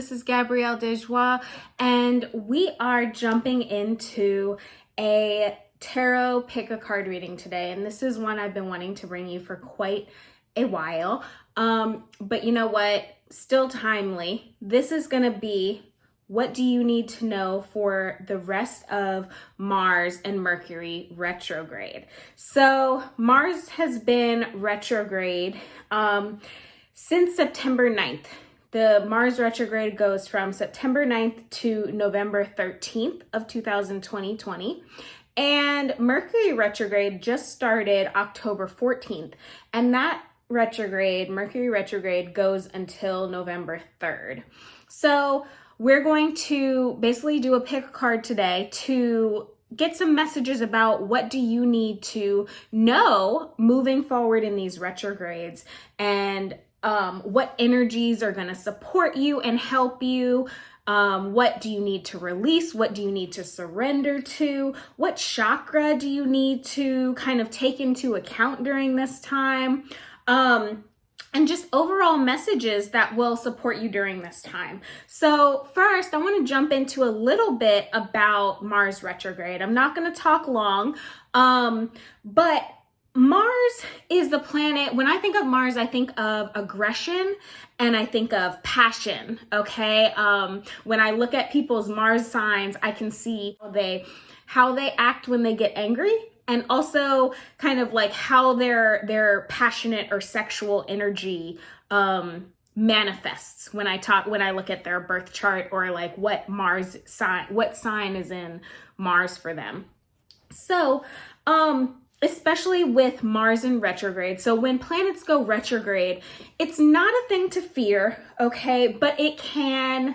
This is Gabrielle Desjoie, and we are jumping into a tarot pick a card reading today. And this is one I've been wanting to bring you for quite a while. But you know what? Still timely. This is going to be what do you need to know for the rest of Mars and Mercury retrograde. So Mars has been retrograde since September 9th. The Mars retrograde goes from September 9th to November 13th of 2020. And Mercury retrograde just started October 14th. And that retrograde, Mercury retrograde, goes until November 3rd. So we're going to basically do a pick card today to get some messages about what do you need to know moving forward in these retrogrades, and what energies are going to support you and help you. What do you need to release? What do you need to surrender to? What chakra do you need to kind of take into account during this time? And just overall messages that will support you during this time. So first, I want to jump into a little bit about Mars retrograde. I'm not going to talk long, but Mars is the planet. When I think of Mars, I think of aggression and I think of passion, okay? When I look at people's Mars signs, I can see how they act when they get angry, and also kind of like how their passionate or sexual energy manifests when I look at their birth chart, or like what sign is in Mars for them. So, especially with Mars in retrograde. So when planets go retrograde, it's not a thing to fear, okay? But it can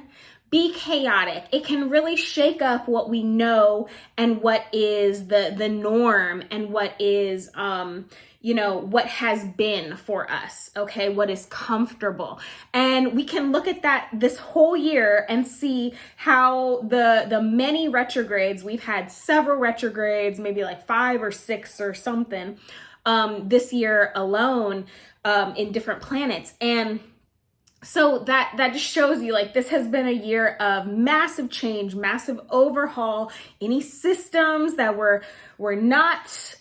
be chaotic. It can really shake up what we know and what is the norm, and what is, what has been for us, okay? What is comfortable. And we can look at that this whole year and see how the many retrogrades, we've had several retrogrades, maybe like 5 or 6 or something, this year alone, in different planets. And so that just shows you, like, this has been a year of massive change, massive overhaul. Any systems that were not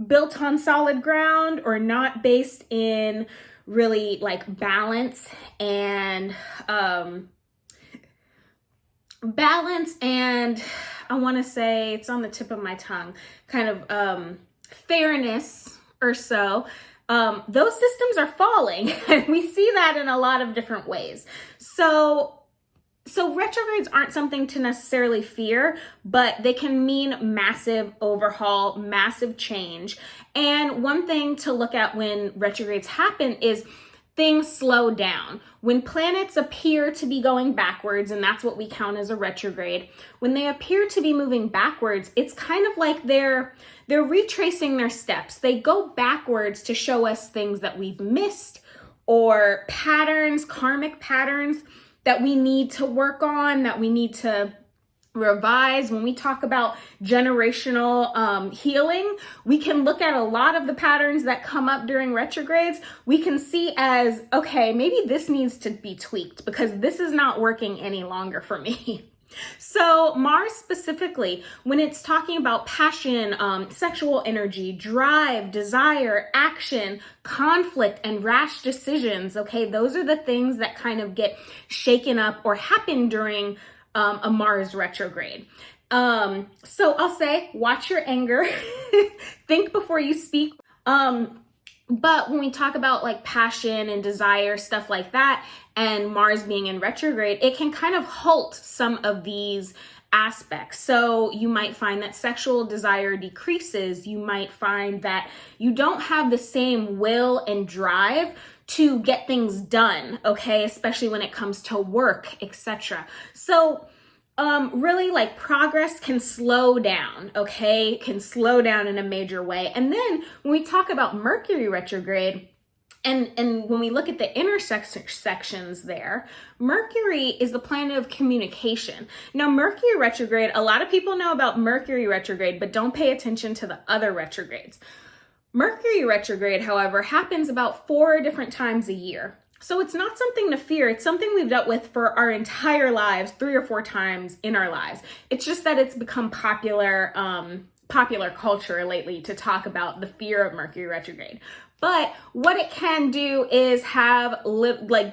built on solid ground, or not based in really like balance and I want to say, it's on the tip of my tongue, kind of fairness or so. Those systems are falling, and we see that in a lot of different ways. So retrogrades aren't something to necessarily fear, but they can mean massive overhaul, massive change. And one thing to look at when retrogrades happen is things slow down. When planets appear to be going backwards, and that's what we count as a retrograde, when they appear to be moving backwards, it's kind of like they're retracing their steps. They go backwards to show us things that we've missed, or patterns, karmic patterns that we need to work on, that we need to revise. When we talk about generational healing, we can look at a lot of the patterns that come up during retrogrades. We can see as, okay, maybe this needs to be tweaked because this is not working any longer for me. So Mars specifically, when it's talking about passion, sexual energy, drive, desire, action, conflict, and rash decisions, okay, those are the things that kind of get shaken up or happen during a Mars retrograde. So I'll say, watch your anger, think before you speak. But when we talk about like passion and desire, stuff like that, and Mars being in retrograde, it can kind of halt some of these aspects. So you might find that sexual desire decreases. You might find that you don't have the same will and drive to get things done, okay? Especially when it comes to work, etc. So really, like, progress can slow down, okay? Can slow down in a major way. And then when we talk about Mercury retrograde, and when we look at the intersections there, Mercury is the planet of communication. Now, Mercury retrograde, a lot of people know about Mercury retrograde, but don't pay attention to the other retrogrades. Mercury retrograde, however, happens about 4 different times a year. So it's not something to fear. It's something we've dealt with for our entire lives, 3 or 4 times in our lives. It's just that it's become popular culture lately to talk about the fear of Mercury retrograde. But what it can do is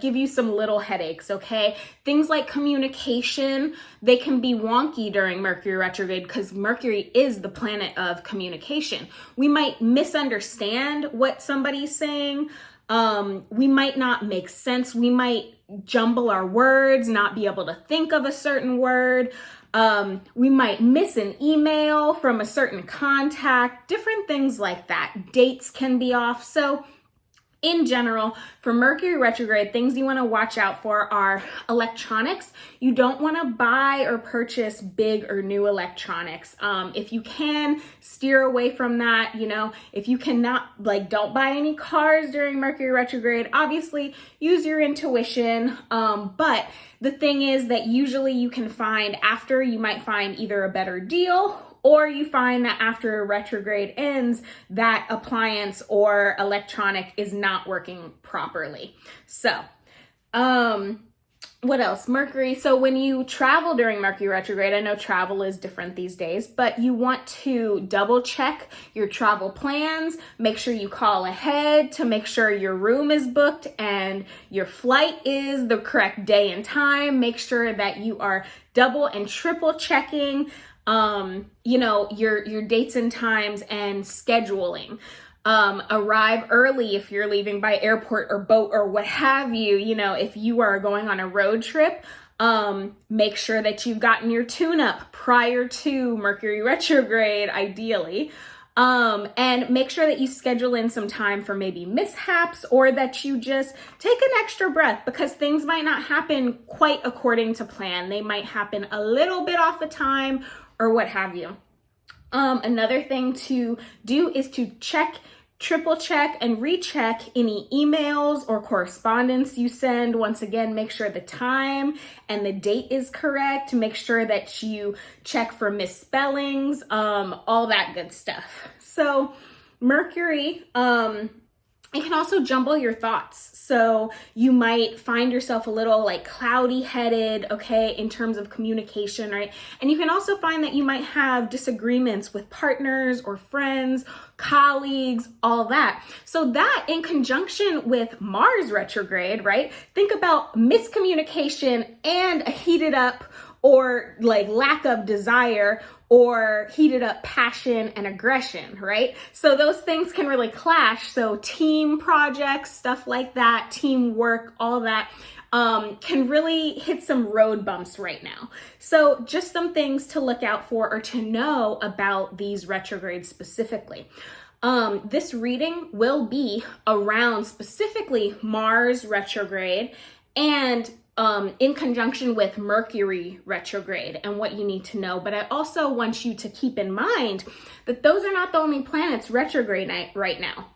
give you some little headaches, okay? Things like communication, they can be wonky during Mercury retrograde because Mercury is the planet of communication. We might misunderstand what somebody's saying. We might not make sense. We might jumble our words, not be able to think of a certain word. We might miss an email from a certain contact, different things like that. Dates can be off. So in general, for Mercury retrograde, things you want to watch out for are electronics. You don't want to buy or purchase big or new electronics. If you can, steer away from that. If you cannot, don't buy any cars during Mercury retrograde. Obviously, use your intuition. But the thing is that usually you can find after, you might find either a better deal, or you find that after retrograde ends, that appliance or electronic is not working properly. So, what else? Mercury. So when you travel during Mercury retrograde, I know travel is different these days, but you want to double check your travel plans. Make sure you call ahead to make sure your room is booked and your flight is the correct day and time. Make sure that you are double and triple checking your dates and times and scheduling. Arrive early if you're leaving by airport or boat or what have you. If you are going on a road trip, make sure that you've gotten your tune-up prior to Mercury retrograde, ideally. And make sure that you schedule in some time for maybe mishaps, or that you just take an extra breath, because things might not happen quite according to plan. They might happen a little bit off the time or what have you. Another thing to do is to triple check and recheck any emails or correspondence you send. Once again, make sure the time and the date is correct. Make sure that you check for misspellings, all that good stuff. So Mercury, it can also jumble your thoughts. So you might find yourself a little cloudy headed, okay, in terms of communication, right? And you can also find that you might have disagreements with partners or friends, colleagues, all that. So that in conjunction with Mars retrograde, right? Think about miscommunication and a heated up or lack of desire or heated up passion and aggression, right? So those things can really clash. So team projects, stuff like that, teamwork, all that can really hit some road bumps right now. So just some things to look out for or to know about these retrogrades specifically. This reading will be around specifically Mars retrograde and in conjunction with Mercury retrograde and what you need to know. But I also want you to keep in mind that those are not the only planets retrograde right now.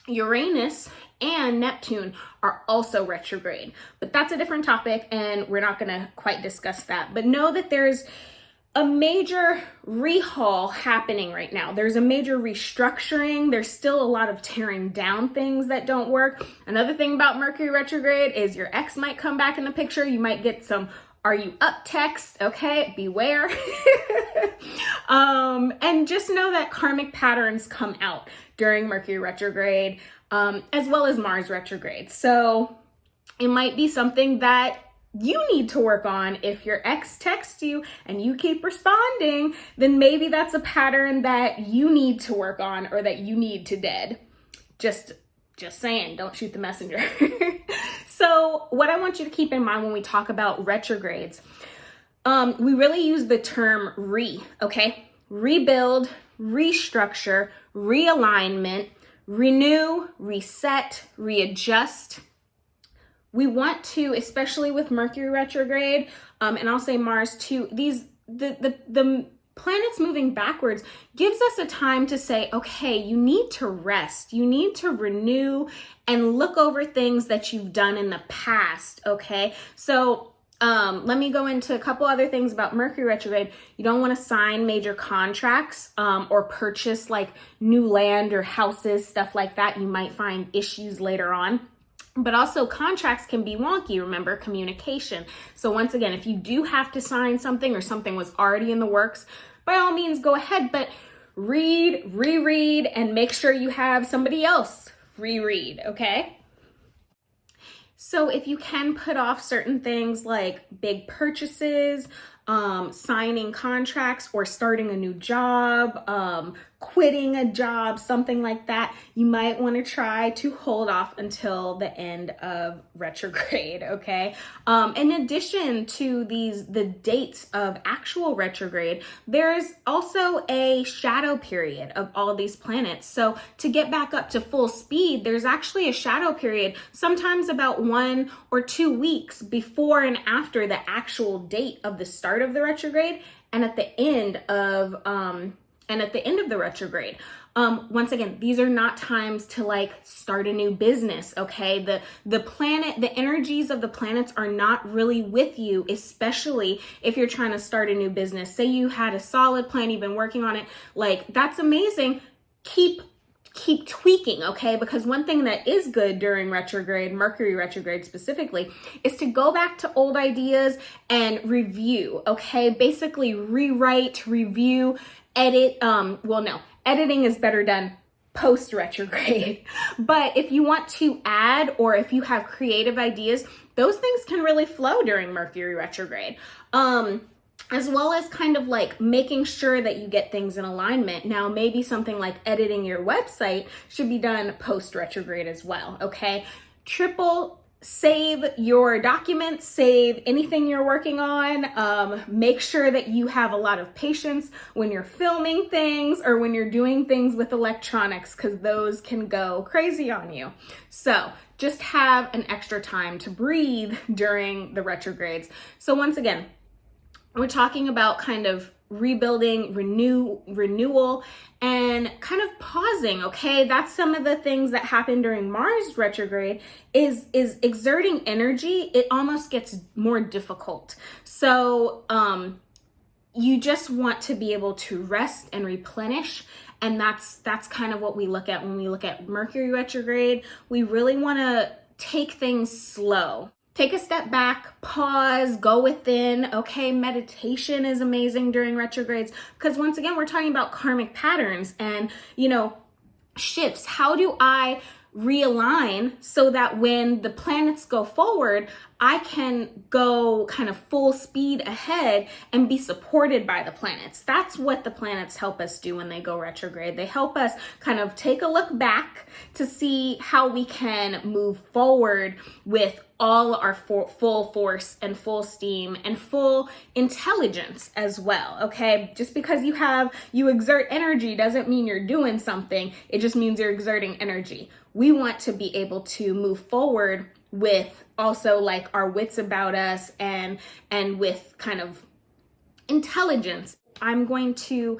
Uranus and Neptune are also retrograde, but that's a different topic and we're not going to quite discuss that. But know that there's a major rehaul happening right now. There's a major restructuring. There's still a lot of tearing down things that don't work. Another thing about Mercury retrograde is your ex might come back in the picture. You might get some "are you up" text, okay? Beware. And just know that karmic patterns come out during Mercury retrograde, as well as Mars retrograde. So it might be something that you need to work on. If your ex texts you and you keep responding, then maybe that's a pattern that you need to work on or that you need to dead. Just saying, don't shoot the messenger. So what I want you to keep in mind when we talk about retrogrades, we really use the term okay? Rebuild, restructure, realignment, renew, reset, readjust. We want to, especially with Mercury retrograde, and I'll say Mars too, the planets moving backwards gives us a time to say, okay, you need to rest, you need to renew and look over things that you've done in the past, okay? So let me go into a couple other things about Mercury retrograde. You don't want to sign major contracts or purchase new land or houses, stuff like that. You might find issues later on. But also contracts can be wonky, remember, communication. So once again, if you do have to sign something or something was already in the works, by all means go ahead, but read, reread, and make sure you have somebody else reread, okay? So if you can put off certain things like big purchases, signing contracts, or starting a new job, quitting a job, something like that, you might want to try to hold off until the end of retrograde, okay? In addition to the dates of actual retrograde, there's also a shadow period of all these planets. So to get back up to full speed, there's actually a shadow period, sometimes about 1 or 2 weeks before and after the actual date of the start of the retrograde, and at the end of the retrograde. Once again, these are not times to like start a new business, okay? The energies of the planets are not really with you, especially if you're trying to start a new business. Say you had a solid plan, you've been working on it, like that's amazing. Keep tweaking, okay? Because one thing that is good during retrograde, Mercury retrograde specifically, is to go back to old ideas and review, okay? Basically rewrite, review, edit. Editing is better done post retrograde. But if you want to add, or if you have creative ideas, those things can really flow during Mercury retrograde. As well as kind of like making sure that you get things in alignment. Now, maybe something like editing your website should be done post retrograde as well, okay? Save your documents, save anything you're working on. Make sure that you have a lot of patience when you're filming things or when you're doing things with electronics, because those can go crazy on you. So just have an extra time to breathe during the retrogrades. So once again, we're talking about kind of rebuilding, renewal, and kind of pausing, okay? That's some of the things that happen during Mars retrograde is exerting energy. It almost gets more difficult. So you just want to be able to rest and replenish. And that's kind of what we look at when we look at Mercury retrograde. We really want to take things slow. Take a step back, pause, go within, okay? Meditation is amazing during retrogrades because once again, we're talking about karmic patterns and, shifts. How do I realign so that when the planets go forward, I can go kind of full speed ahead and be supported by the planets? That's what the planets help us do when they go retrograde. They help us kind of take a look back to see how we can move forward with all our full force and full steam and full intelligence as well, okay? Just because you exert energy doesn't mean you're doing something. It just means you're exerting energy. We want to be able to move forward with also like our wits about us and with kind of intelligence. I'm going to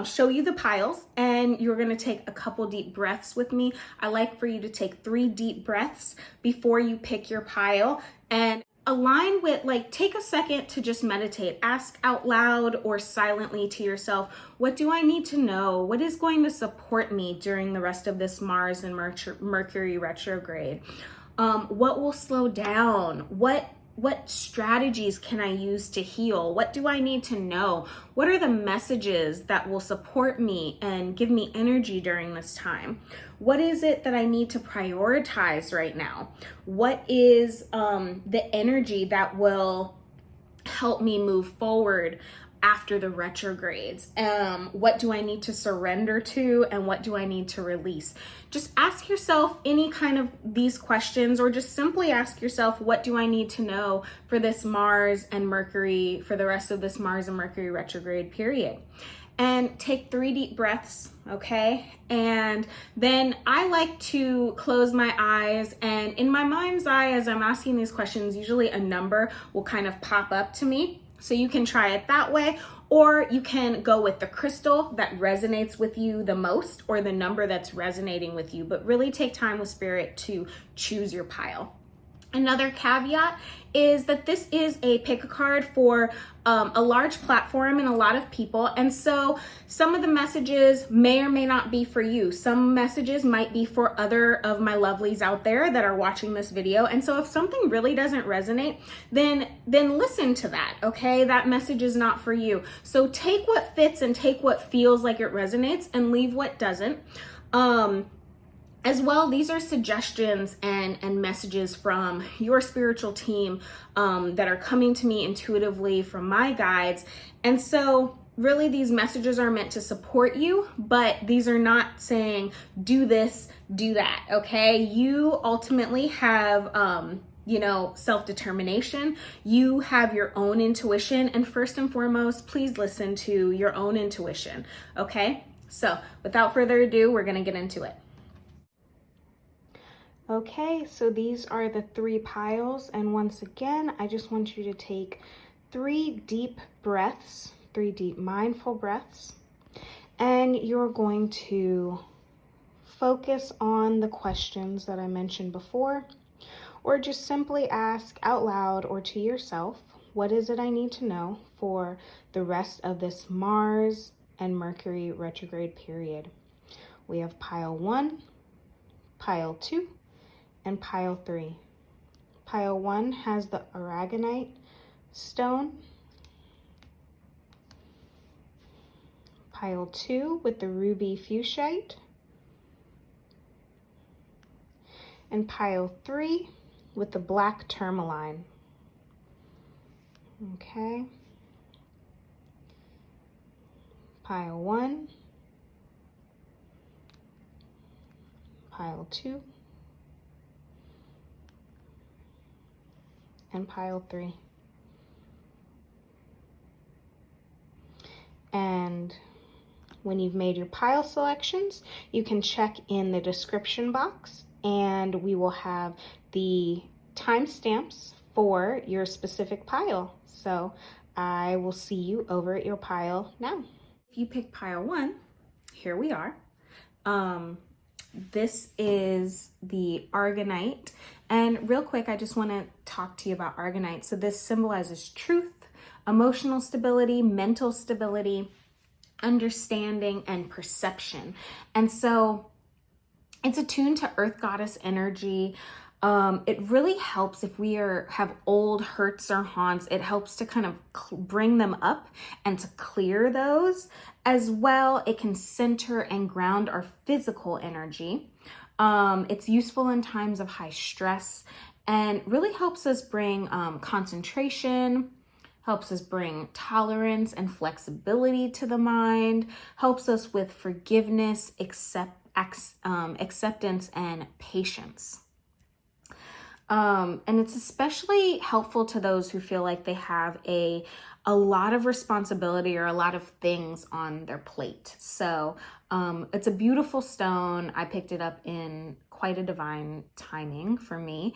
show you the piles and you're going to take a couple deep breaths with me. I like for you to take 3 deep breaths before you pick your pile and align with, like, take a second to just meditate. Ask out loud or silently to yourself, what do I need to know? What is going to support me during the rest of this Mars and Mercury retrograde? What will slow down? What strategies can I use to heal? What do I need to know? What are the messages that will support me and give me energy during this time? What is it that I need to prioritize right now? What is the energy that will help me move forward after the retrogrades? What do I need to surrender to and what do I need to release? Just ask yourself any kind of these questions, or just simply ask yourself, what do I need to know for this Mars and Mercury, for the rest of this Mars and Mercury retrograde period? And take 3 deep breaths, okay? And then I like to close my eyes, and in my mind's eye, as I'm asking these questions, usually a number will kind of pop up to me. So you can try it that way, or you can go with the crystal that resonates with you the most, or the number that's resonating with you, but really take time with spirit to choose your pile. Another caveat is that this is a pick a card for a large platform and a lot of people. And so some of the messages may or may not be for you. Some messages might be for other of my lovelies out there that are watching this video. And so if something really doesn't resonate, then listen to that, okay? That message is not for you. So take what fits and take what feels like it resonates and leave what doesn't. As well, these are suggestions and messages from your spiritual team that are coming to me intuitively from my guides. And so really these messages are meant to support you, but these are not saying do this, do that, okay? You ultimately have self-determination. You have your own intuition. And first and foremost, please listen to your own intuition, okay? So without further ado, we're gonna get into it. Okay, so these are the 3 piles, and once again, I just want you to take 3 deep breaths, 3 deep mindful breaths, and you're going to focus on the questions that I mentioned before, or just simply ask out loud or to yourself, what is it I need to know for the rest of this Mars and Mercury retrograde period? We have pile 1, pile 2, and pile 3. Pile 1 has the Aragonite stone. Pile 2 with the ruby Fuschite. And pile 3 with the black Tourmaline. Okay. Pile 1. Pile 2. And pile 3. And when you've made your pile selections, you can check in the description box and we will have the timestamps for your specific pile. So I will see you over at your pile now. If you pick pile 1, here we are. This is the Aragonite. And real quick, I just want to talk to you about Aragonite. So this symbolizes truth, emotional stability, mental stability, understanding, and perception. And so it's attuned to Earth Goddess energy. It really helps if we have old hurts or haunts. It helps to kind of bring them up and to clear those. As well, it can center and ground our physical energy. It's useful in times of high stress and really helps us bring concentration, helps us bring tolerance and flexibility to the mind, helps us with forgiveness, acceptance, and patience. And it's especially helpful to those who feel like they have a lot of responsibility or a lot of things on their plate. So it's a beautiful stone. I picked it up in quite a divine timing for me.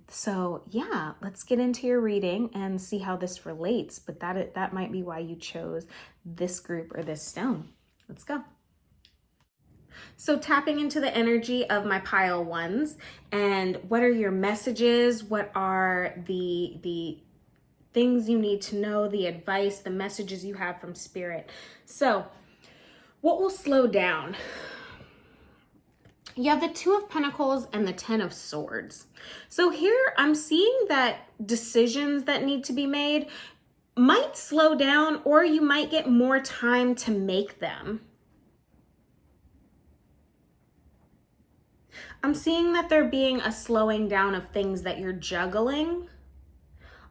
So yeah, let's get into your reading and see how this relates. But that might be why you chose this group or this stone. Let's go. So tapping into the energy of my pile 1s, and what are your messages? What are the things you need to know, the advice, the messages you have from spirit? So what will slow down? You have the 2 of Pentacles and the 10 of Swords. So here I'm seeing that decisions that need to be made might slow down, or you might get more time to make them. I'm seeing that there being a slowing down of things that you're juggling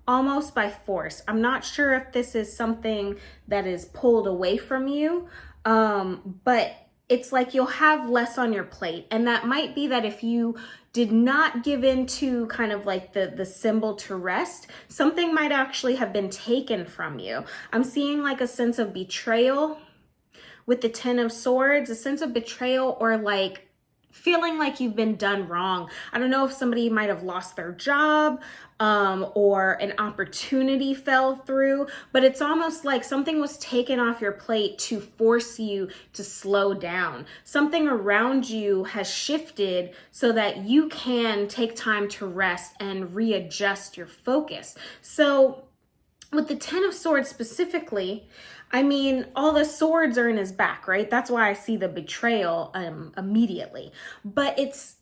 almost by force. I'm not sure if this is something that is pulled away from you, but it's like you'll have less on your plate. And that might be that if you did not give in to kind of like the symbol to rest, something might actually have been taken from you. I'm seeing like a sense of betrayal with the 10 of Swords, a sense of betrayal or like feeling like you've been done wrong. I don't know if somebody might have lost their job, or an opportunity fell through, but it's almost like something was taken off your plate to force you to slow down. Something around you has shifted so that you can take time to rest and readjust your focus. So with the Ten of Swords specifically, I mean, all the swords are in his back, right? That's why I see the betrayal immediately. But it's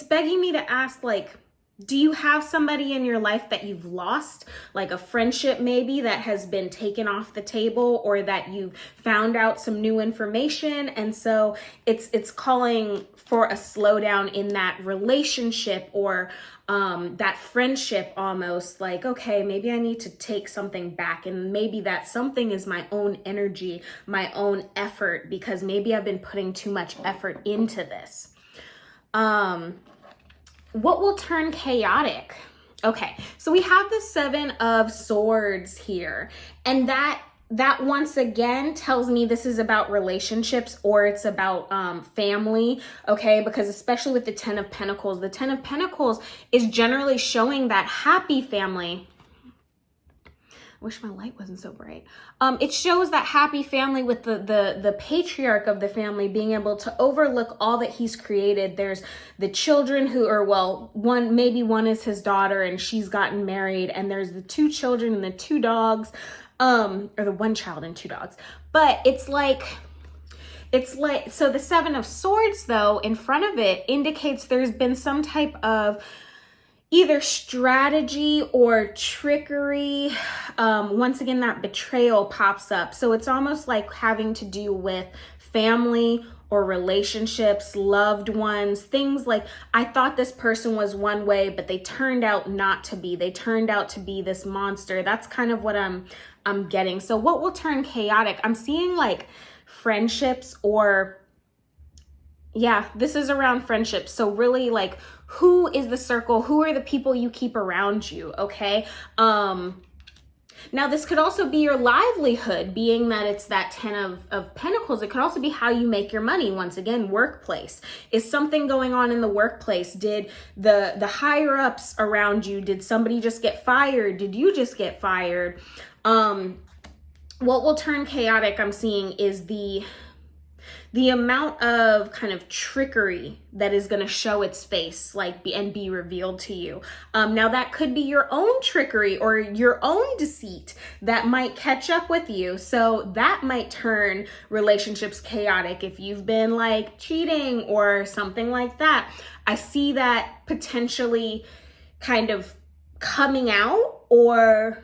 begging me to ask, like, do you have somebody in your life that you've lost, like a friendship maybe that has been taken off the table, or that you've found out some new information, and so it's calling for a slowdown in that relationship, or that friendship, almost like, okay, maybe I need to take something back, and maybe that something is my own energy, my own effort, because maybe I've been putting too much effort into this. What will turn chaotic? Okay, so we have the Seven of Swords here, and that once again tells me this is about relationships, or it's about family, okay? Because especially with the Ten of Pentacles is generally showing that happy family. I wish my light wasn't so bright. It shows that happy family with the patriarch of the family being able to overlook all that he's created. There's the children who are, well, maybe one is his daughter and she's gotten married, and there's the two children and the two dogs, or the one child and two dogs. But it's like, so the Seven of Swords though, in front of it indicates there's been some type of either strategy or trickery. Once again, that betrayal pops up. So it's almost like having to do with family or relationships, loved ones, things like, I thought this person was one way, but they turned out not to be. They turned out to be this monster. That's kind of what I'm getting. So what will turn chaotic? I'm seeing like friendships, or yeah, this is around friendships. So really, like, who is the circle? Who are the people you keep around you? Okay. Now this could also be your livelihood, being that it's that Ten of Pentacles. It could also be how you make your money. Once again, workplace. Is something going on in the workplace? Did the higher ups around you, did somebody just get fired? Did you just get fired? What will turn chaotic, I'm seeing, is the amount of kind of trickery that is going to show its face, like, and be revealed to you. Now that could be your own trickery or your own deceit that might catch up with you. So that might turn relationships chaotic if you've been like cheating or something like that. I see that potentially kind of coming out or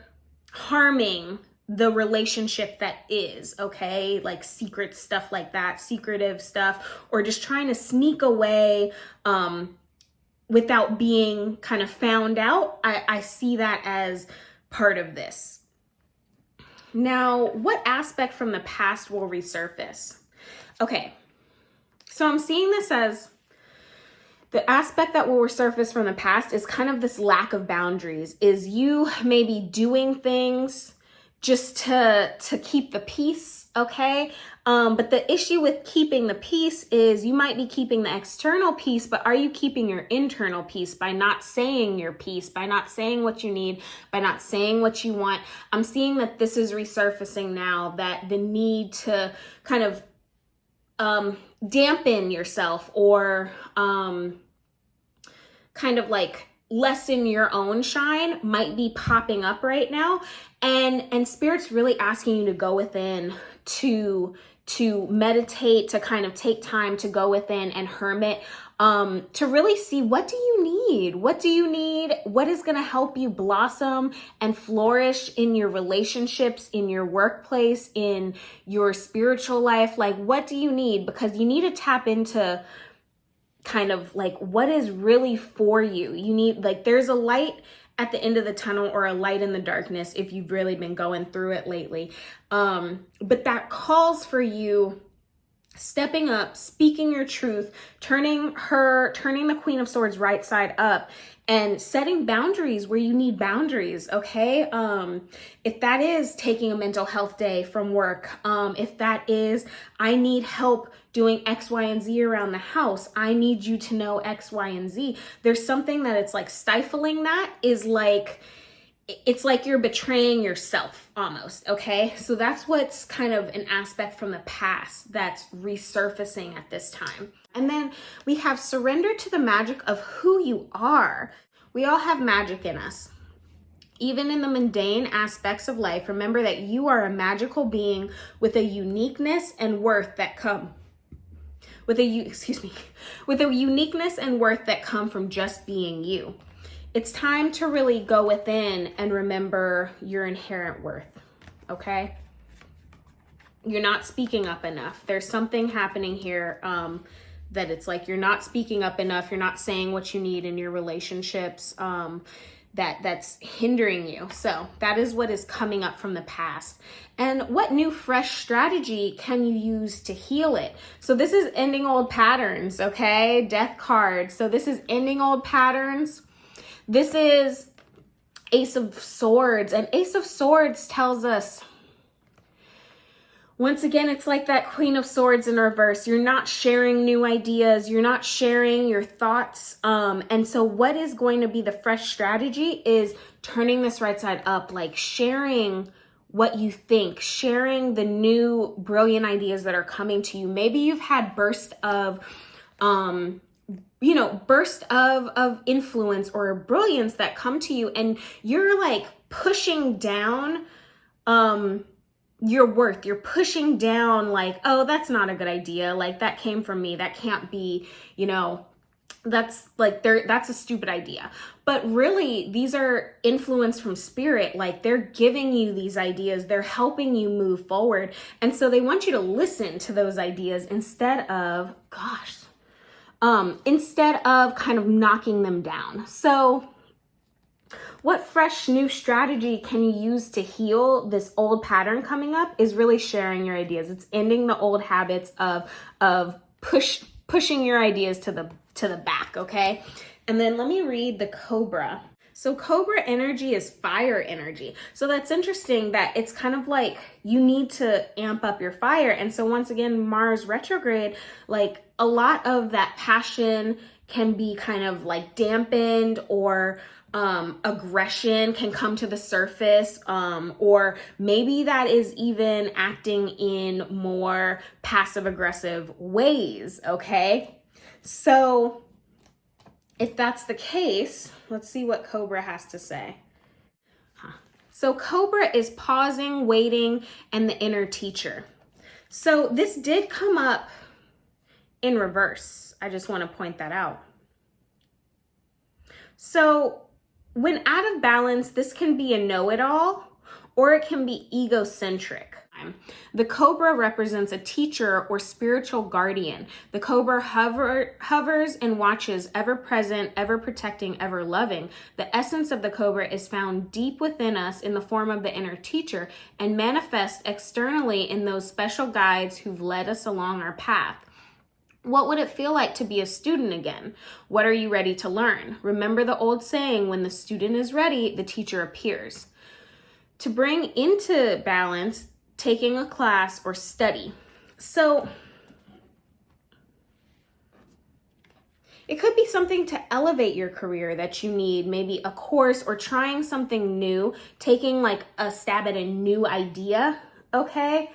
harming the relationship that is, okay? Like secret stuff like that, secretive stuff, or just trying to sneak away without being kind of found out. I see that as part of this. Now, what aspect from the past will resurface? Okay, so I'm seeing this as the aspect that will resurface from the past is kind of this lack of boundaries, is you maybe doing things just to keep the peace, okay? But the issue with keeping the peace is you might be keeping the external peace, but are you keeping your internal peace by not saying your piece, by not saying what you need, by not saying what you want? I'm seeing that this is resurfacing now, that the need to kind of dampen yourself, or kind of like lessen your own shine might be popping up right now. And Spirit's really asking you to go within, to meditate, to kind of take time to go within and hermit, to really see, what do you need? What do you need? What is going to help you blossom and flourish in your relationships, in your workplace, in your spiritual life? Like, what do you need? Because you need to tap into kind of like what is really for you. You need, like, there's a light at the end of the tunnel, or a light in the darkness if you've really been going through it lately. But that calls for you stepping up, speaking your truth, turning the Queen of Swords right side up, and setting boundaries where you need boundaries, okay? If that is taking a mental health day from work, if that is, I need help doing X, Y, and Z around the house, I need you to know X, Y, and Z. There's something that it's like stifling that is like, it's like you're betraying yourself almost, okay? So that's what's kind of an aspect from the past that's resurfacing at this time. And then we have surrender to the magic of who you are. We all have magic in us. Even in the mundane aspects of life, remember that you are a magical being with a uniqueness and worth that come with a uniqueness and worth that come from just being you. It's time to really go within and remember your inherent worth, okay? You're not speaking up enough. There's something happening here that it's like you're not speaking up enough. You're not saying what you need in your relationships that's hindering you. So that is what is coming up from the past. And what new fresh strategy can you use to heal it? So this is ending old patterns, okay? Death card. So this is ending old patterns. This is Ace of Swords, and Ace of Swords tells us, once again, it's like that Queen of Swords in reverse. You're not sharing new ideas. You're not sharing your thoughts. And so what is going to be the fresh strategy is turning this right side up, like sharing what you think, sharing the new brilliant ideas that are coming to you. Maybe you've had burst of influence or brilliance that come to you, and you're like pushing down your worth. You're pushing down like, oh, that's not a good idea. Like, that came from me. That can't be, that's a stupid idea. But really, these are influence from spirit. Like, they're giving you these ideas. They're helping you move forward. And so they want you to listen to those ideas instead of kind of knocking them down. So what fresh new strategy can you use to heal this old pattern coming up is really sharing your ideas. It's ending the old habits of pushing your ideas to the back, okay? And then let me read the Cobra. So Cobra energy is fire energy. So that's interesting that it's kind of like you need to amp up your fire. And so once again, Mars retrograde, like a lot of that passion can be kind of like dampened, or aggression can come to the surface, or maybe that is even acting in more passive aggressive ways, okay? So if that's the case, let's see what Cobra has to say. So Cobra is pausing, waiting, and the inner teacher. So this did come up in reverse. I just want to point that out. So when out of balance, this can be a know-it-all, or it can be egocentric. The Cobra represents a teacher or spiritual guardian. The Cobra hovers and watches, ever present, ever protecting, ever loving. The essence of the Cobra is found deep within us in the form of the inner teacher and manifests externally in those special guides who've led us along our path. What would it feel like to be a student again? What are you ready to learn? Remember the old saying, when the student is ready, the teacher appears. To bring into balance, taking a class or study. So it could be something to elevate your career that you need, maybe a course or trying something new, taking like a stab at a new idea, okay?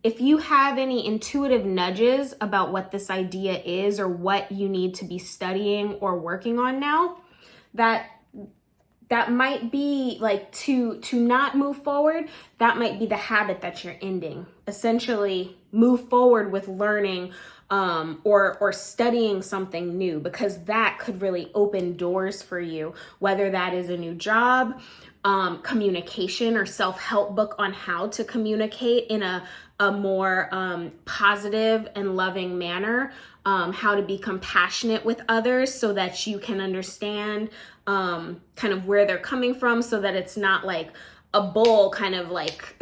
If you have any intuitive nudges about what this idea is or what you need to be studying or working on now, that might be like to not move forward, that might be the habit that you're ending. Essentially, move forward with learning or studying something new, because that could really open doors for you, whether that is a new job, communication, or self-help book on how to communicate in a more positive and loving manner, how to be compassionate with others so that you can understand kind of where they're coming from, so that it's not like, a bull kind of like,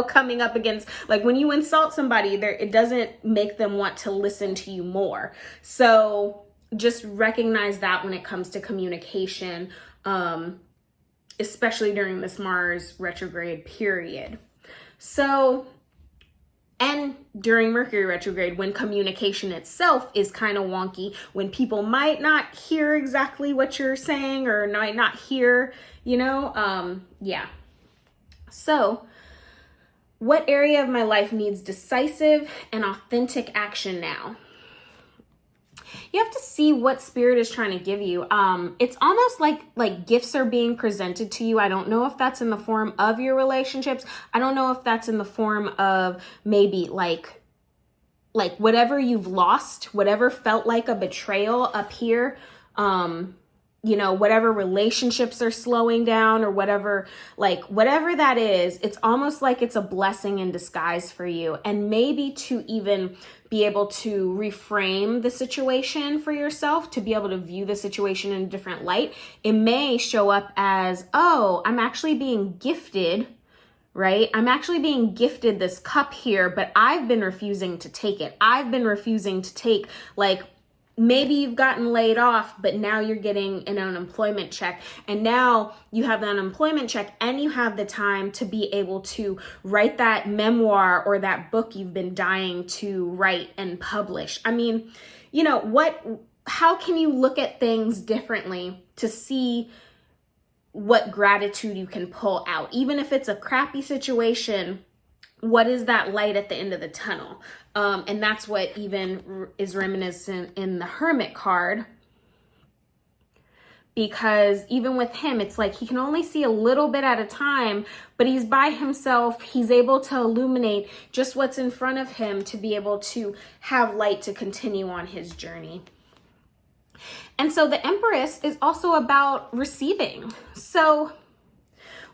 coming up against, like when you insult somebody there, it doesn't make them want to listen to you more. So just recognize that when it comes to communication, especially during this Mars retrograde period. So, and during Mercury retrograde, when communication itself is kind of wonky, when people might not hear exactly what you're saying or might not hear, yeah. So, what area of my life needs decisive and authentic action now? You have to see what spirit is trying to give you. It's almost like gifts are being presented to you. I don't know if that's in the form of your relationships. I don't know if that's in the form of maybe like whatever you've lost, whatever felt like a betrayal up here. Whatever relationships are slowing down or whatever that is, it's almost like it's a blessing in disguise for you. And maybe to even be able to reframe the situation for yourself, to be able to view the situation in a different light. It may show up as, oh, I'm actually being gifted, right? I'm actually being gifted this cup here, but I've been refusing to take it. I've been refusing to take, maybe you've gotten laid off, but now you're getting an unemployment check. And now you have the unemployment check and you have the time to be able to write that memoir or that book you've been dying to write and publish. I mean, how can you look at things differently to see what gratitude you can pull out? Even if it's a crappy situation, what is that light at the end of the tunnel? And that's what even is reminiscent in the Hermit card. Because even with him, it's like he can only see a little bit at a time, but he's by himself. He's able to illuminate just what's in front of him to be able to have light to continue on his journey. And so the Empress is also about receiving. So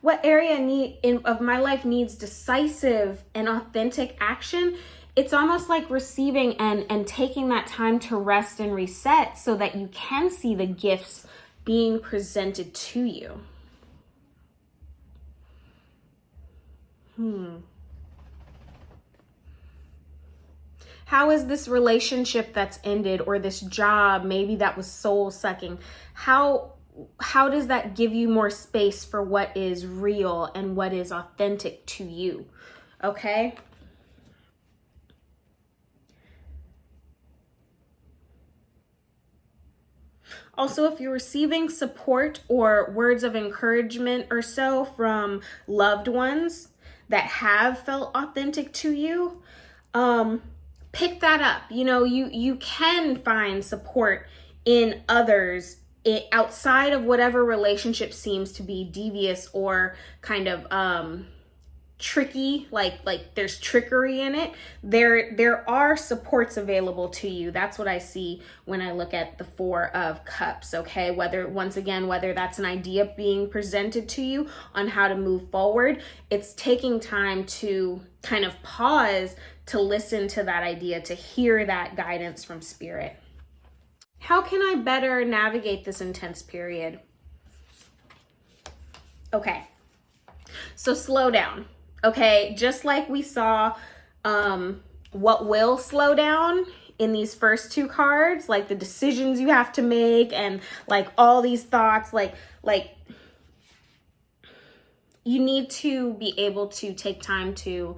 what area of my life needs decisive and authentic action? It's almost like receiving and taking that time to rest and reset so that you can see the gifts being presented to you. How is this relationship that's ended, or this job maybe that was soul sucking? How does that give you more space for what is real and what is authentic to you? Okay? Also, if you're receiving support or words of encouragement or so from loved ones that have felt authentic to you, pick that up. You can find support in others outside of whatever relationship seems to be devious or kind of tricky, like there's trickery in it. There are supports available to you. That's what I see when I look at the Four of Cups. Okay, whether that's an idea being presented to you on how to move forward, it's taking time to kind of pause to listen to that idea, to hear that guidance from spirit. How can I better navigate this intense period? Okay, so slow down. Okay, just like we saw what will slow down in these first two cards, like the decisions you have to make and like all these thoughts, like you need to be able to take time to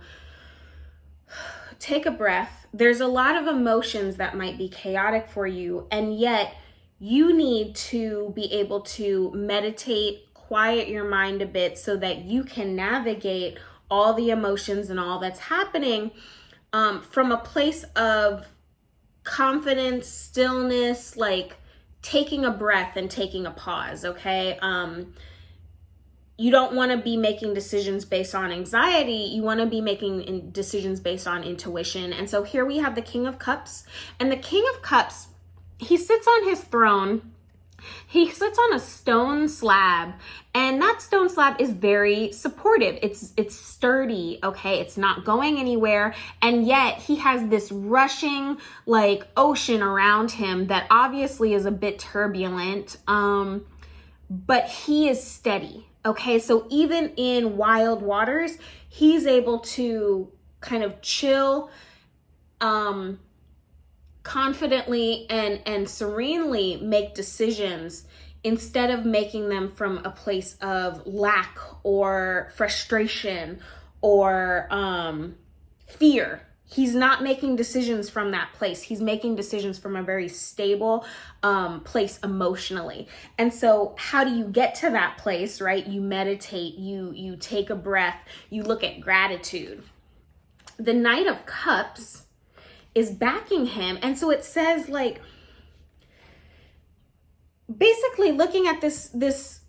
take a breath. There's a lot of emotions that might be chaotic for you, and yet you need to be able to meditate, quiet your mind a bit so that you can navigate all the emotions and all that's happening from a place of confidence, stillness, like taking a breath and taking a pause, okay? You don't want to be making decisions based on anxiety. You want to be making decisions based on intuition. And so here we have the King of Cups. And the King of Cups, he sits on his throne. He sits on a stone slab, and that stone slab is very supportive. It's sturdy, okay? It's not going anywhere. And yet he has this rushing like ocean around him that obviously is a bit turbulent. But he is steady. Okay, so even in wild waters, he's able to kind of chill, confidently and serenely make decisions instead of making them from a place of lack or frustration or fear. He's not making decisions from that place. He's making decisions from a very stable place emotionally. And so how do you get to that place, right? You meditate, you take a breath, you look at gratitude. The Knight of Cups is backing him. And so it says, like, basically looking at this,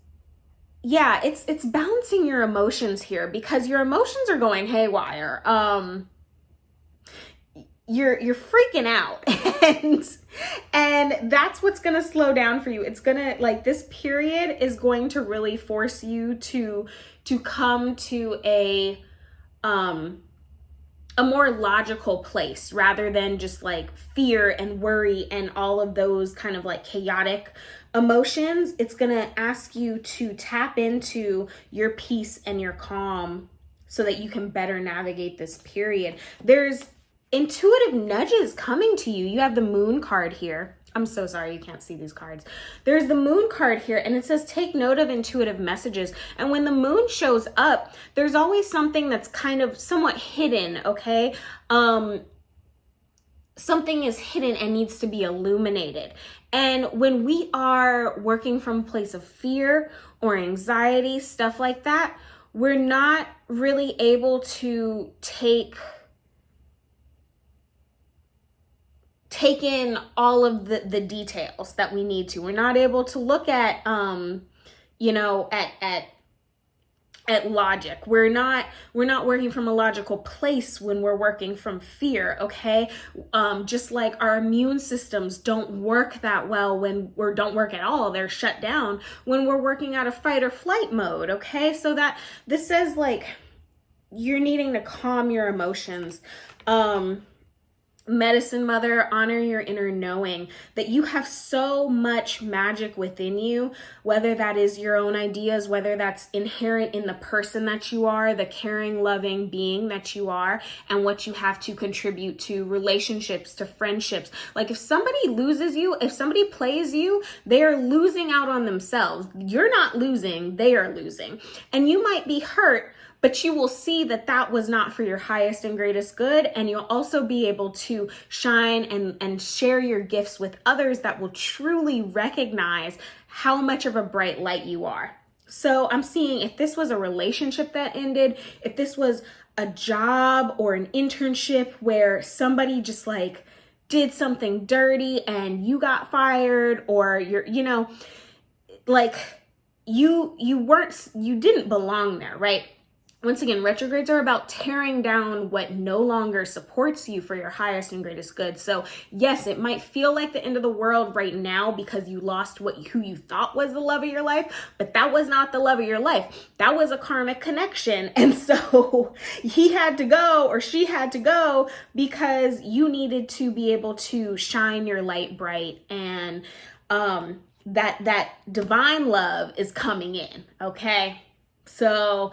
yeah, it's balancing your emotions here, because your emotions are going haywire. You're freaking out, and that's what's going to slow down for you. It's going to, like, this period is going to really force you to come to a more logical place, rather than just like fear and worry and all of those kind of like chaotic emotions. It's going to ask you to tap into your peace and your calm so that you can better navigate this period. There's intuitive nudges coming to you. You have the Moon card here. I'm so sorry you can't see these cards. There's the Moon card here, and it says take note of intuitive messages. And when the moon shows up, there's always something that's kind of somewhat hidden, okay? Something is hidden and needs to be illuminated. And when we are working from a place of fear or anxiety, stuff like that, we're not really able to take in all of the details that we need to. We're not able to look at, you know, at logic. We're not working from a logical place when we're working from fear, okay? Just like our immune systems don't work that well don't work at all. They're shut down when we're working out of fight or flight mode, okay? So that this says, like, you're needing to calm your emotions. Medicine Mother, honor your inner knowing that you have so much magic within you, whether that is your own ideas, whether that's inherent in the person that you are, the caring, loving being that you are, and what you have to contribute to relationships, to friendships. Like, if somebody loses you, if somebody plays you, they are losing out on themselves. You're not losing, they are losing. And you might be hurt, but you will see that that was not for your highest and greatest good. And you'll also be able to shine and share your gifts with others that will truly recognize how much of a bright light you are. So I'm seeing, if this was a relationship that ended, if this was a job or an internship where somebody just like did something dirty and you got fired, or you're, you know, like you didn't belong there, right? Once again, retrogrades are about tearing down what no longer supports you for your highest and greatest good. So yes, it might feel like the end of the world right now because you lost who you thought was the love of your life, but that was not the love of your life. That was a karmic connection. And so he had to go, or she had to go, because you needed to be able to shine your light bright, and that divine love is coming in, okay? So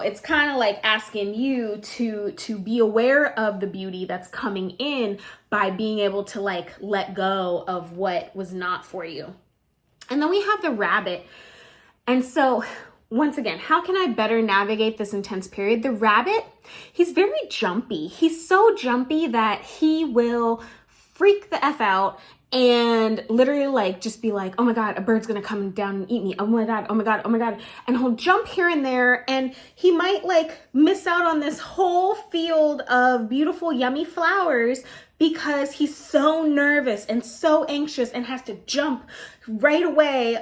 it's kind of like asking you to be aware of the beauty that's coming in by being able to like let go of what was not for you. And then we have the Rabbit. And so once again, how can I better navigate this intense period? The Rabbit, he's very jumpy. He's so jumpy that he will freak the F out and literally like just be like, oh my God, a bird's gonna come down and eat me. Oh my God, oh my God, oh my God. And he'll jump here and there, and he might like miss out on this whole field of beautiful, yummy flowers because he's so nervous and so anxious and has to jump right away,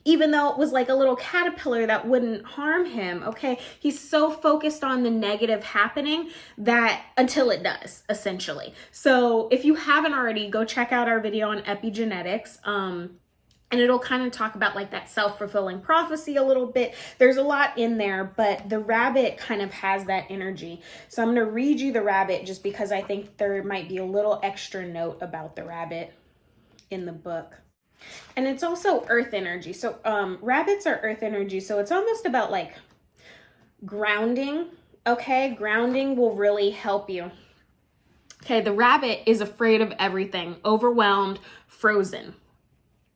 even though it was like a little caterpillar that wouldn't harm him, okay? He's so focused on the negative happening that until it does, essentially. So if you haven't already, go check out our video on epigenetics. And it'll kind of talk about like that self-fulfilling prophecy a little bit. There's a lot in there, but the Rabbit kind of has that energy. So I'm going to read you the Rabbit just because I think there might be a little extra note about the Rabbit in the book. And it's also earth energy. So rabbits are earth energy. So it's almost about like grounding. Okay, grounding will really help you. Okay, the rabbit is afraid of everything, overwhelmed, frozen.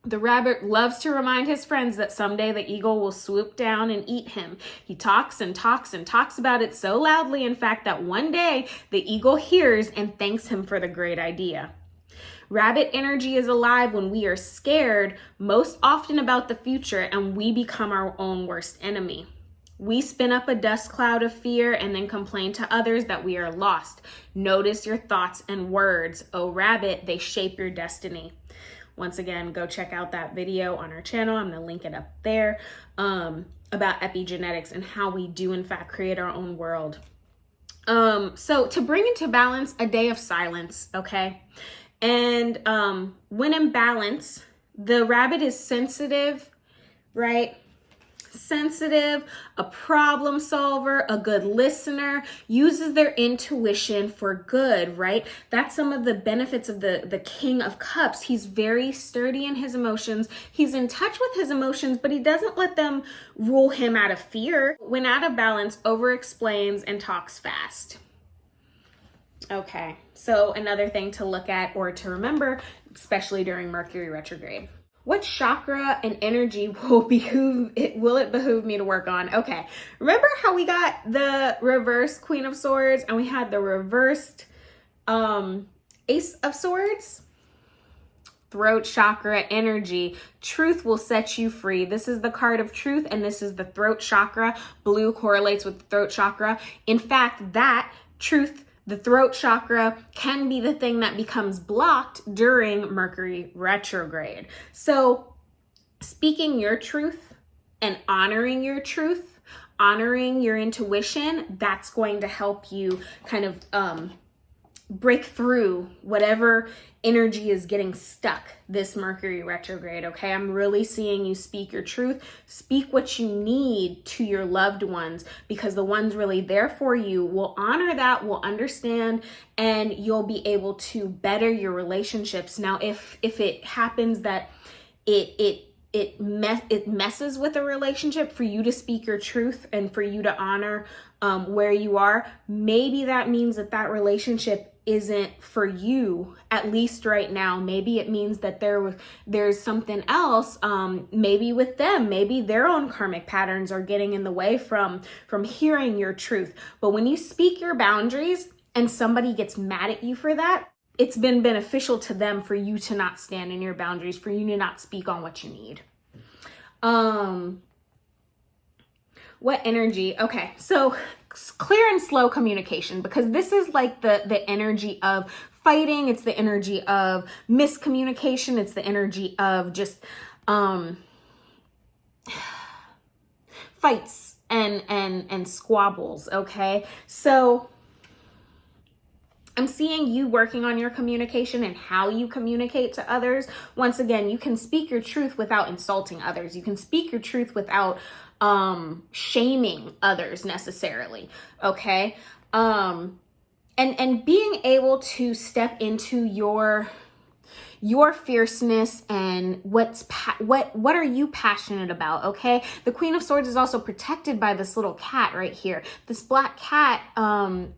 The rabbit loves to remind his friends that someday the eagle will swoop down and eat him. He talks and talks and talks about it so loudly, in fact, that one day the eagle hears and thanks him for the great idea. Rabbit energy is alive when we are scared, most often about the future, and we become our own worst enemy. We spin up a dust cloud of fear and then complain to others that we are lost. Notice your thoughts and words. Oh, rabbit, they shape your destiny. Once again, go check out that video on our channel. I'm going to link it up there about epigenetics and how we do, in fact, create our own world. So to bring into balance, a day of silence, okay? And when in balance, the rabbit is sensitive, right? Sensitive, a problem solver, a good listener, uses their intuition for good, right? That's some of the benefits of the King of Cups. He's very sturdy in his emotions. He's in touch with his emotions, but he doesn't let them rule him out of fear. When out of balance, over-explains and talks fast. Okay, so another thing to look at or to remember, especially during Mercury retrograde. What chakra and energy will it behoove me to work on? Okay, remember how we got the reverse Queen of Swords and we had the reversed Ace of Swords? Throat chakra energy. Truth will set you free. This is the card of truth and this is the throat chakra. Blue correlates with the throat chakra. In fact, that truth, the throat chakra, can be the thing that becomes blocked during Mercury retrograde. So speaking your truth and honoring your truth, honoring your intuition, that's going to help you kind of break through whatever energy is getting stuck this Mercury retrograde, okay? I'm really seeing you speak your truth, speak what you need to your loved ones, because the ones really there for you will honor that, will understand, and you'll be able to better your relationships. Now, if it happens that it messes with a relationship, for you to speak your truth and for you to honor where you are, maybe that means that relationship isn't for you, at least right now. Maybe it means that there's something else, maybe with them, maybe their own karmic patterns are getting in the way from hearing your truth. But when you speak your boundaries and somebody gets mad at you for that, it's been beneficial to them for you to not stand in your boundaries, for you to not speak on what you need. What energy? Okay, so clear and slow communication, because this is like the energy of fighting. It's the energy of miscommunication. It's the energy of just fights and squabbles, okay? So I'm seeing you working on your communication and how you communicate to others. Once again, you can speak your truth without insulting others. You can speak your truth without shaming others necessarily, okay? And being able to step into your fierceness and what are you passionate about, okay? The Queen of Swords is also protected by this little cat right here. This black cat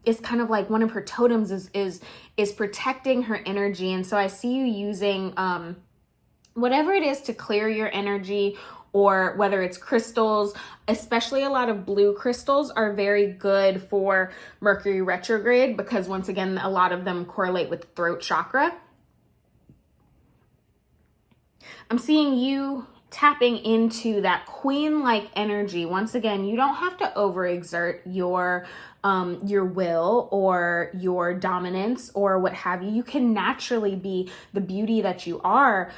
is kind of like one of her totems is protecting her energy. And so I see you using whatever it is to clear your energy, or whether it's crystals, especially a lot of blue crystals are very good for Mercury retrograde, because once again, a lot of them correlate with the throat chakra. I'm seeing you tapping into that queen-like energy. Once again, you don't have to overexert your will or your dominance or what have you. You can naturally be the beauty that you are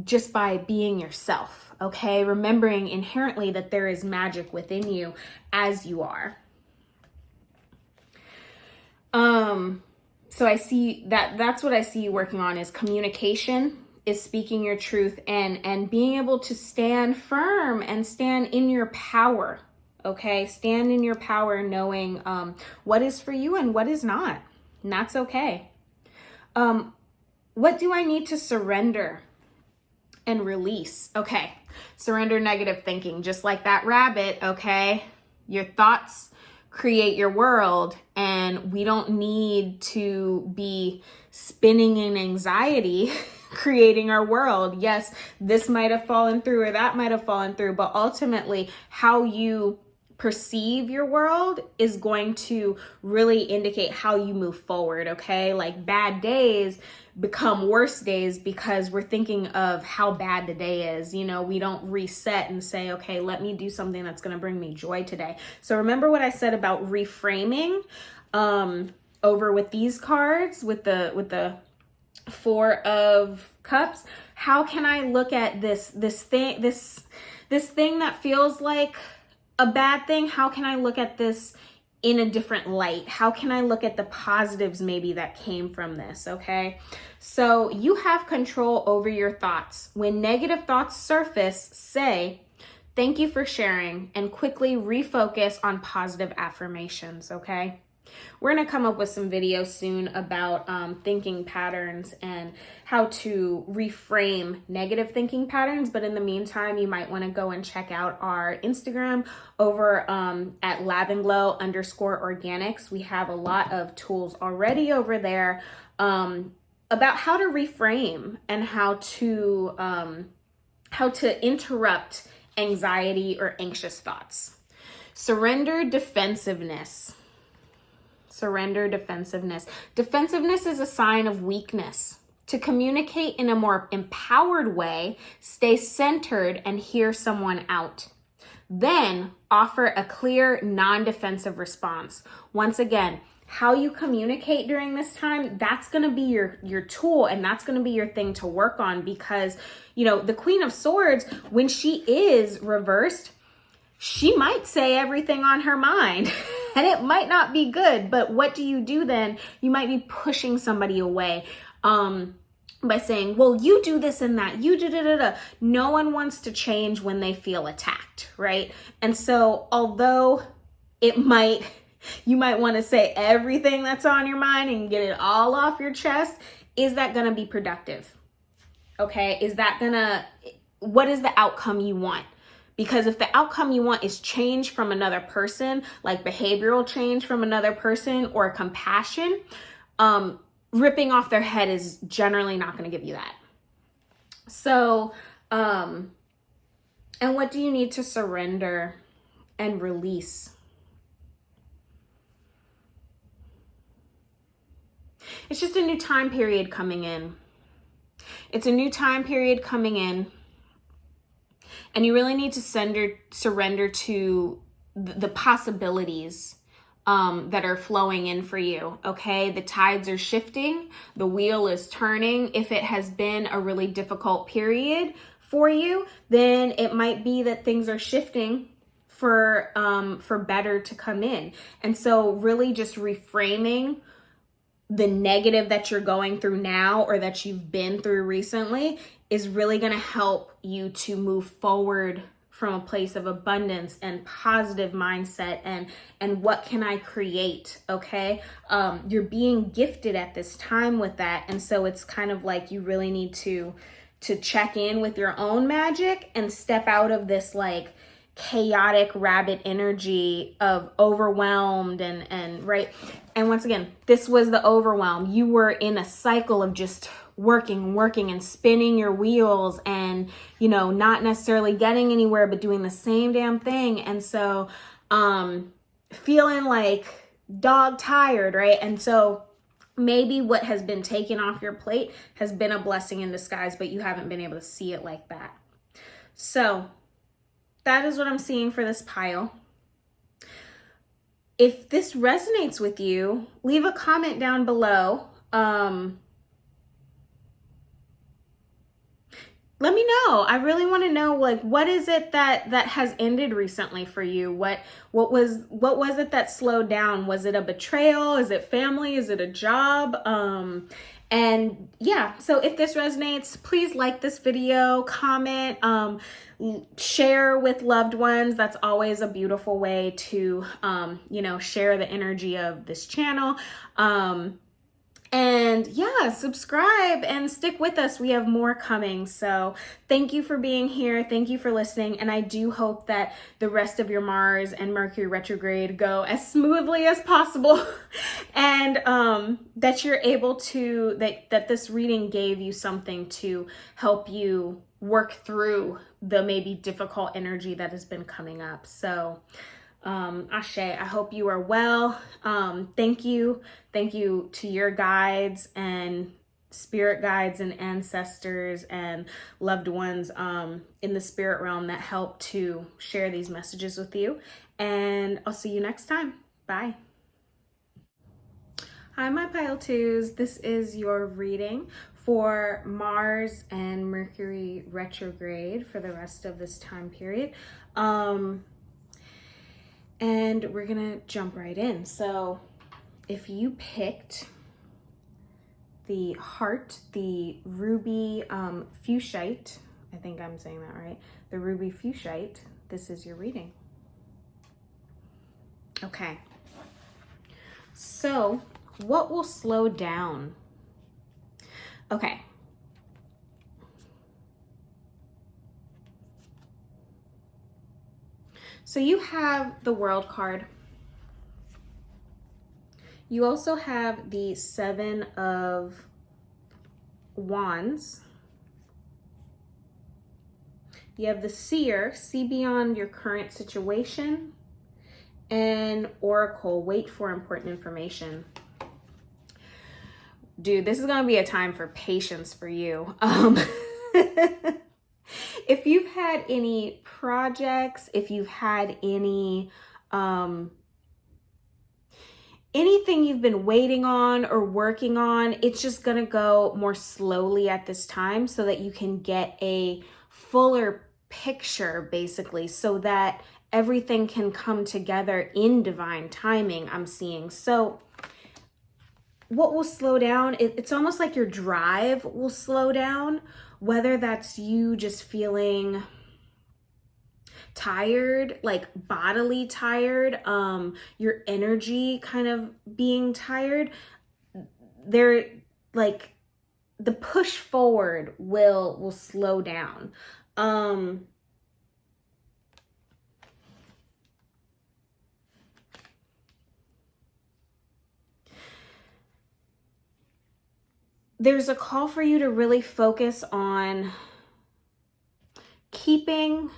just by being yourself, okay? Remembering inherently that there is magic within you as you are. So I see that's what I see you working on, is communication, is speaking your truth and being able to stand firm and stand in your power, okay? Stand in your power, knowing what is for you and what is not, and that's okay. What do I need to surrender? and release. Okay, surrender negative thinking, just like that rabbit, okay? Your thoughts create your world, and we don't need to be spinning in anxiety creating our world. Yes, this might have fallen through or that might have fallen through, but ultimately how you perceive your world is going to really indicate how you move forward, okay? Like bad days become worse days because we're thinking of how bad the day is. You know, we don't reset and say, okay, let me do something that's going to bring me joy today. So remember what I said about reframing over with these cards, with the Four of Cups. How can I look at this thing that feels like a bad thing? How can I look at this in a different light? How can I look at the positives maybe that came from this, okay? So you have control over your thoughts. When negative thoughts surface, say, thank you for sharing, and quickly refocus on positive affirmations, okay? We're going to come up with some videos soon about thinking patterns and how to reframe negative thinking patterns. But in the meantime, you might want to go and check out our Instagram over at lavandglow_organics. We have a lot of tools already over there about how to reframe and how to interrupt anxiety or anxious thoughts. Surrender defensiveness. Surrender defensiveness. Defensiveness is a sign of weakness. To communicate in a more empowered way, stay centered and hear someone out. Then offer a clear, non-defensive response. Once again, how you communicate during this time, that's going to be your tool, and that's going to be your thing to work on, because, you know, the Queen of Swords, when she is reversed, she might say everything on her mind and it might not be good. But what do you do then? You might be pushing somebody away by saying, well, you do this and that, you do. No one wants to change when they feel attacked, right? And so although you might want to say everything that's on your mind and get it all off your chest, is that going to be productive? Okay, what is the outcome you want? Because if the outcome you want is change from another person, like behavioral change from another person or compassion, ripping off their head is generally not going to give you that. So, and what do you need to surrender and release? It's just a new time period coming in. It's a new time period coming in. And you really need to surrender to the possibilities that are flowing in for you, okay? The tides are shifting. The wheel is turning. If it has been a really difficult period for you, then it might be that things are shifting for better to come in. And so really just reframing the negative that you're going through now or that you've been through recently is really going to help you to move forward from a place of abundance and positive mindset and what can I create, okay? You're being gifted at this time with that. And so it's kind of like you really need to check in with your own magic and step out of this like chaotic rabbit energy of overwhelmed and right. And once again, this was the overwhelm. You were in a cycle of just working and spinning your wheels and, you know, not necessarily getting anywhere, but doing the same damn thing. And so, feeling like dog tired, right? And so maybe what has been taken off your plate has been a blessing in disguise, but you haven't been able to see it like that. So that is what I'm seeing for this pile. If this resonates with you, leave a comment down below. Let me know. I really want to know, like, what is it that has ended recently for you? What was it that slowed down? Was it a betrayal? Is it family? Is it a job? And yeah, so if this resonates, please like this video, comment, share with loved ones. That's always a beautiful way to, share the energy of this channel. And yeah, subscribe and stick with us. We have more coming. So thank you for being here. Thank you for listening. And I do hope that the rest of your Mars and Mercury retrograde go as smoothly as possible. And that you're able to, that this reading gave you something to help you work through the maybe difficult energy that has been coming up. So Ashe, I hope you are well. Thank you to your guides and spirit guides and ancestors and loved ones in the spirit realm that help to share these messages with you. And I'll see you next time. Bye. Hi, my Pile 2s. This is your reading for Mars and Mercury retrograde for the rest of this time period. And we're gonna jump right in. So if you picked the heart, the ruby Fuschite, I think I'm saying that right, the ruby Fuschite, this is your reading. Okay, so what will slow down? Okay. So you have the World card. You also have the 7 of Wands. You have the Seer, see beyond your current situation, and Oracle, wait for important information. Dude, this is gonna be a time for patience for you. If you've had any projects, if you've had any anything you've been waiting on or working on, it's just gonna go more slowly at this time so that you can get a fuller picture, basically, so that everything can come together in divine timing, I'm seeing. So what will slow down? It's almost like your drive will slow down, whether that's you just feeling tired, like bodily tired, your energy kind of being tired. They're like the push forward will slow down. There's a call for you to really focus on keeping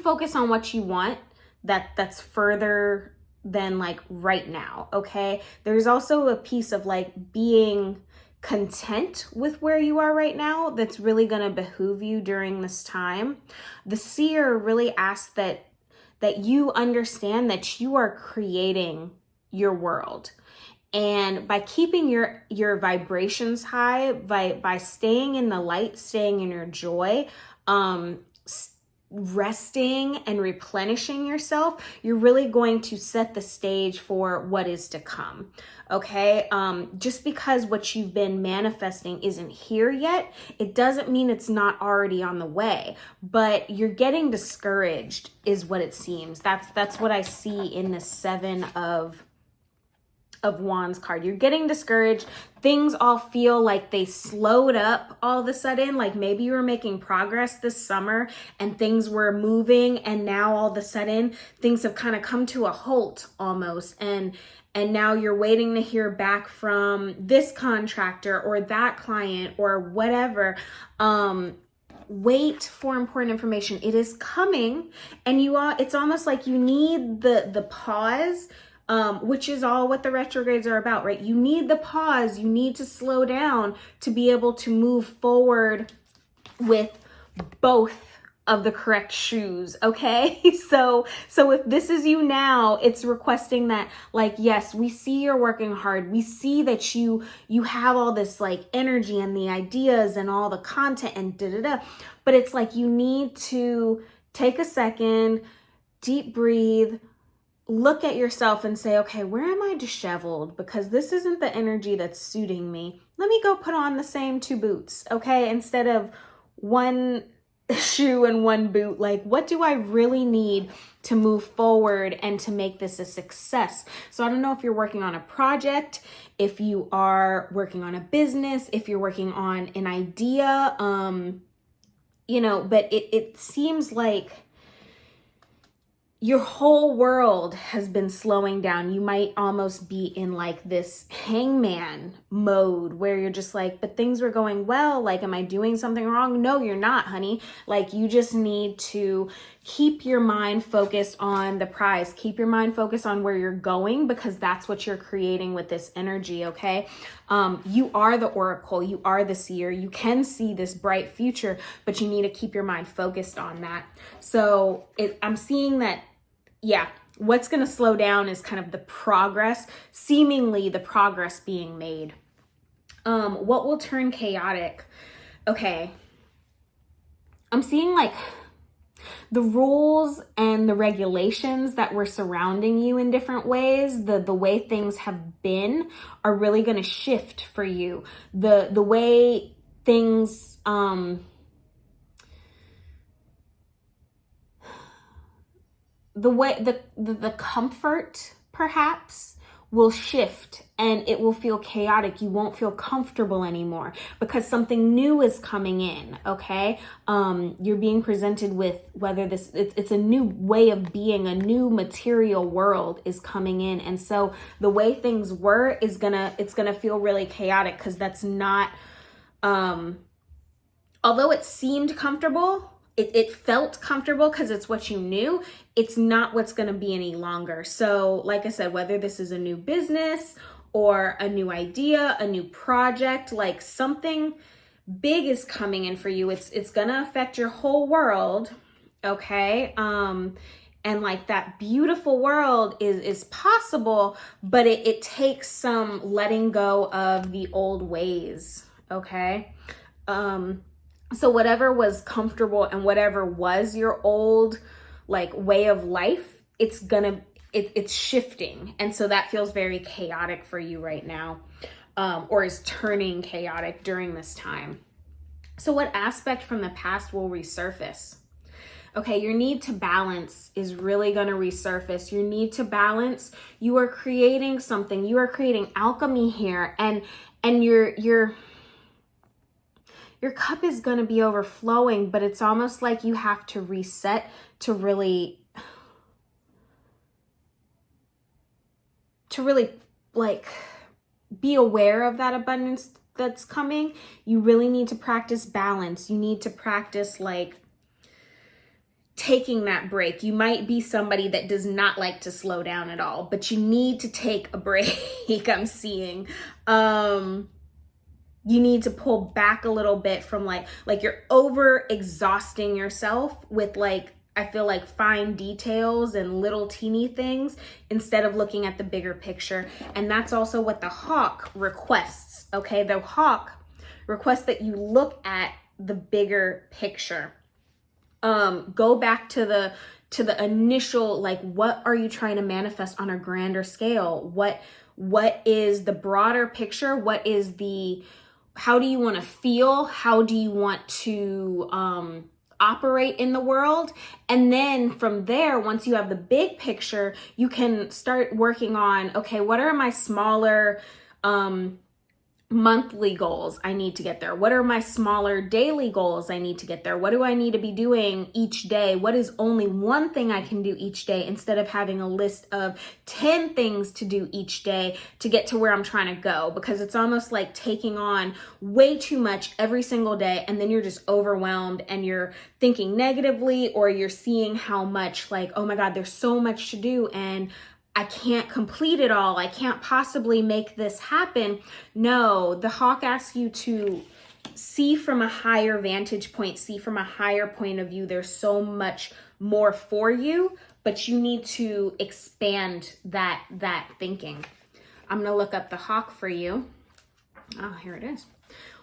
focus on what you want that's further than like right now, okay? There's also a piece of like being content with where you are right now that's really going to behoove you during this time. The Seer really asks that you understand that you are creating your world. And by keeping your vibrations high, by staying in the light, staying in your joy, resting and replenishing yourself, you're really going to set the stage for what is to come. Okay. Just because what you've been manifesting isn't here yet, it doesn't mean it's not already on the way, but you're getting discouraged is what it seems. That's what I see in the 7 of Wands card. You're getting discouraged. Things all feel like they slowed up all of a sudden. Like maybe you were making progress this summer and things were moving, and now all of a sudden things have kind of come to a halt almost. And now you're waiting to hear back from this contractor or that client or whatever. Wait for important information. It is coming, and it's almost like you need the pause. Which is all what the retrogrades are about, right? You need the pause, you need to slow down to be able to move forward with both of the correct shoes, okay? So if this is you now, it's requesting that, like, yes, we see you're working hard. We see that you have all this like energy and the ideas and all the content and but it's like you need to take a second, deep breathe, look at yourself and say, okay, where am I disheveled? Because this isn't the energy that's suiting me. Let me go put on the same 2 boots, okay? Instead of one shoe and one boot. Like, what do I really need to move forward and to make this a success? So I don't know if you're working on a project, if you are working on a business, if you're working on an idea, but it seems like your whole world has been slowing down. You might almost be in like this hangman mode where you're just like, but things were going well. Like, am I doing something wrong? No, you're not, honey. Like, you just need to keep your mind focused on the prize. Keep your mind focused on where you're going, because that's what you're creating with this energy, okay? You are the oracle. You are the seer. You can see this bright future, but you need to keep your mind focused on that. So I'm seeing that, yeah, what's going to slow down is kind of the progress, seemingly the progress being made. What will turn chaotic? Okay. I'm seeing like the rules and the regulations that were surrounding you in different ways, the way things have been are really going to shift for you. The way things, the comfort perhaps will shift and it will feel chaotic. You won't feel comfortable anymore because something new is coming in, okay? You're being presented with whether it's a new way of being, a new material world is coming in. And so the way things were it's gonna feel really chaotic because that's not, although it seemed comfortable, it felt comfortable because it's what you knew. It's not what's going to be any longer. So like I said, whether this is a new business or a new idea, a new project, like something big is coming in for you. It's going to affect your whole world. Okay. And like that beautiful world is possible, but it takes some letting go of the old ways. Okay. So whatever was comfortable and whatever was your old like way of life, it's shifting. And so that feels very chaotic for you right now, or is turning chaotic during this time. So what aspect from the past will resurface? Okay, your need to balance is really going to resurface. Your need to balance, you are creating something, you are creating alchemy here, and your cup is going to be overflowing, but it's almost like you have to reset to really like be aware of that abundance that's coming. You really need to practice balance. You need to practice like taking that break. You might be somebody that does not like to slow down at all, but you need to take a break. I'm seeing, you need to pull back a little bit from like you're over exhausting yourself with like, I feel like fine details and little teeny things instead of looking at the bigger picture. And that's also what the hawk requests. Okay. The hawk requests that you look at the bigger picture. Go back to the initial, like, what are you trying to manifest on a grander scale? What is the broader picture? How do you want to feel? How do you want to operate in the world? And then from there, once you have the big picture, you can start working on, okay, what are my smaller monthly goals I need to get there? What are my smaller daily goals I need to get there? What do I need to be doing each day? What is only one thing I can do each day instead of having a list of 10 things to do each day to get to where I'm trying to go? Because it's almost like taking on way too much every single day, and then you're just overwhelmed and you're thinking negatively, or you're seeing how much like, oh my God, there's so much to do and I can't complete it all. I can't possibly make this happen. No, the hawk asks you to see from a higher vantage point, see from a higher point of view. There's so much more for you, but you need to expand that thinking. I'm going to look up the hawk for you. Oh, here it is.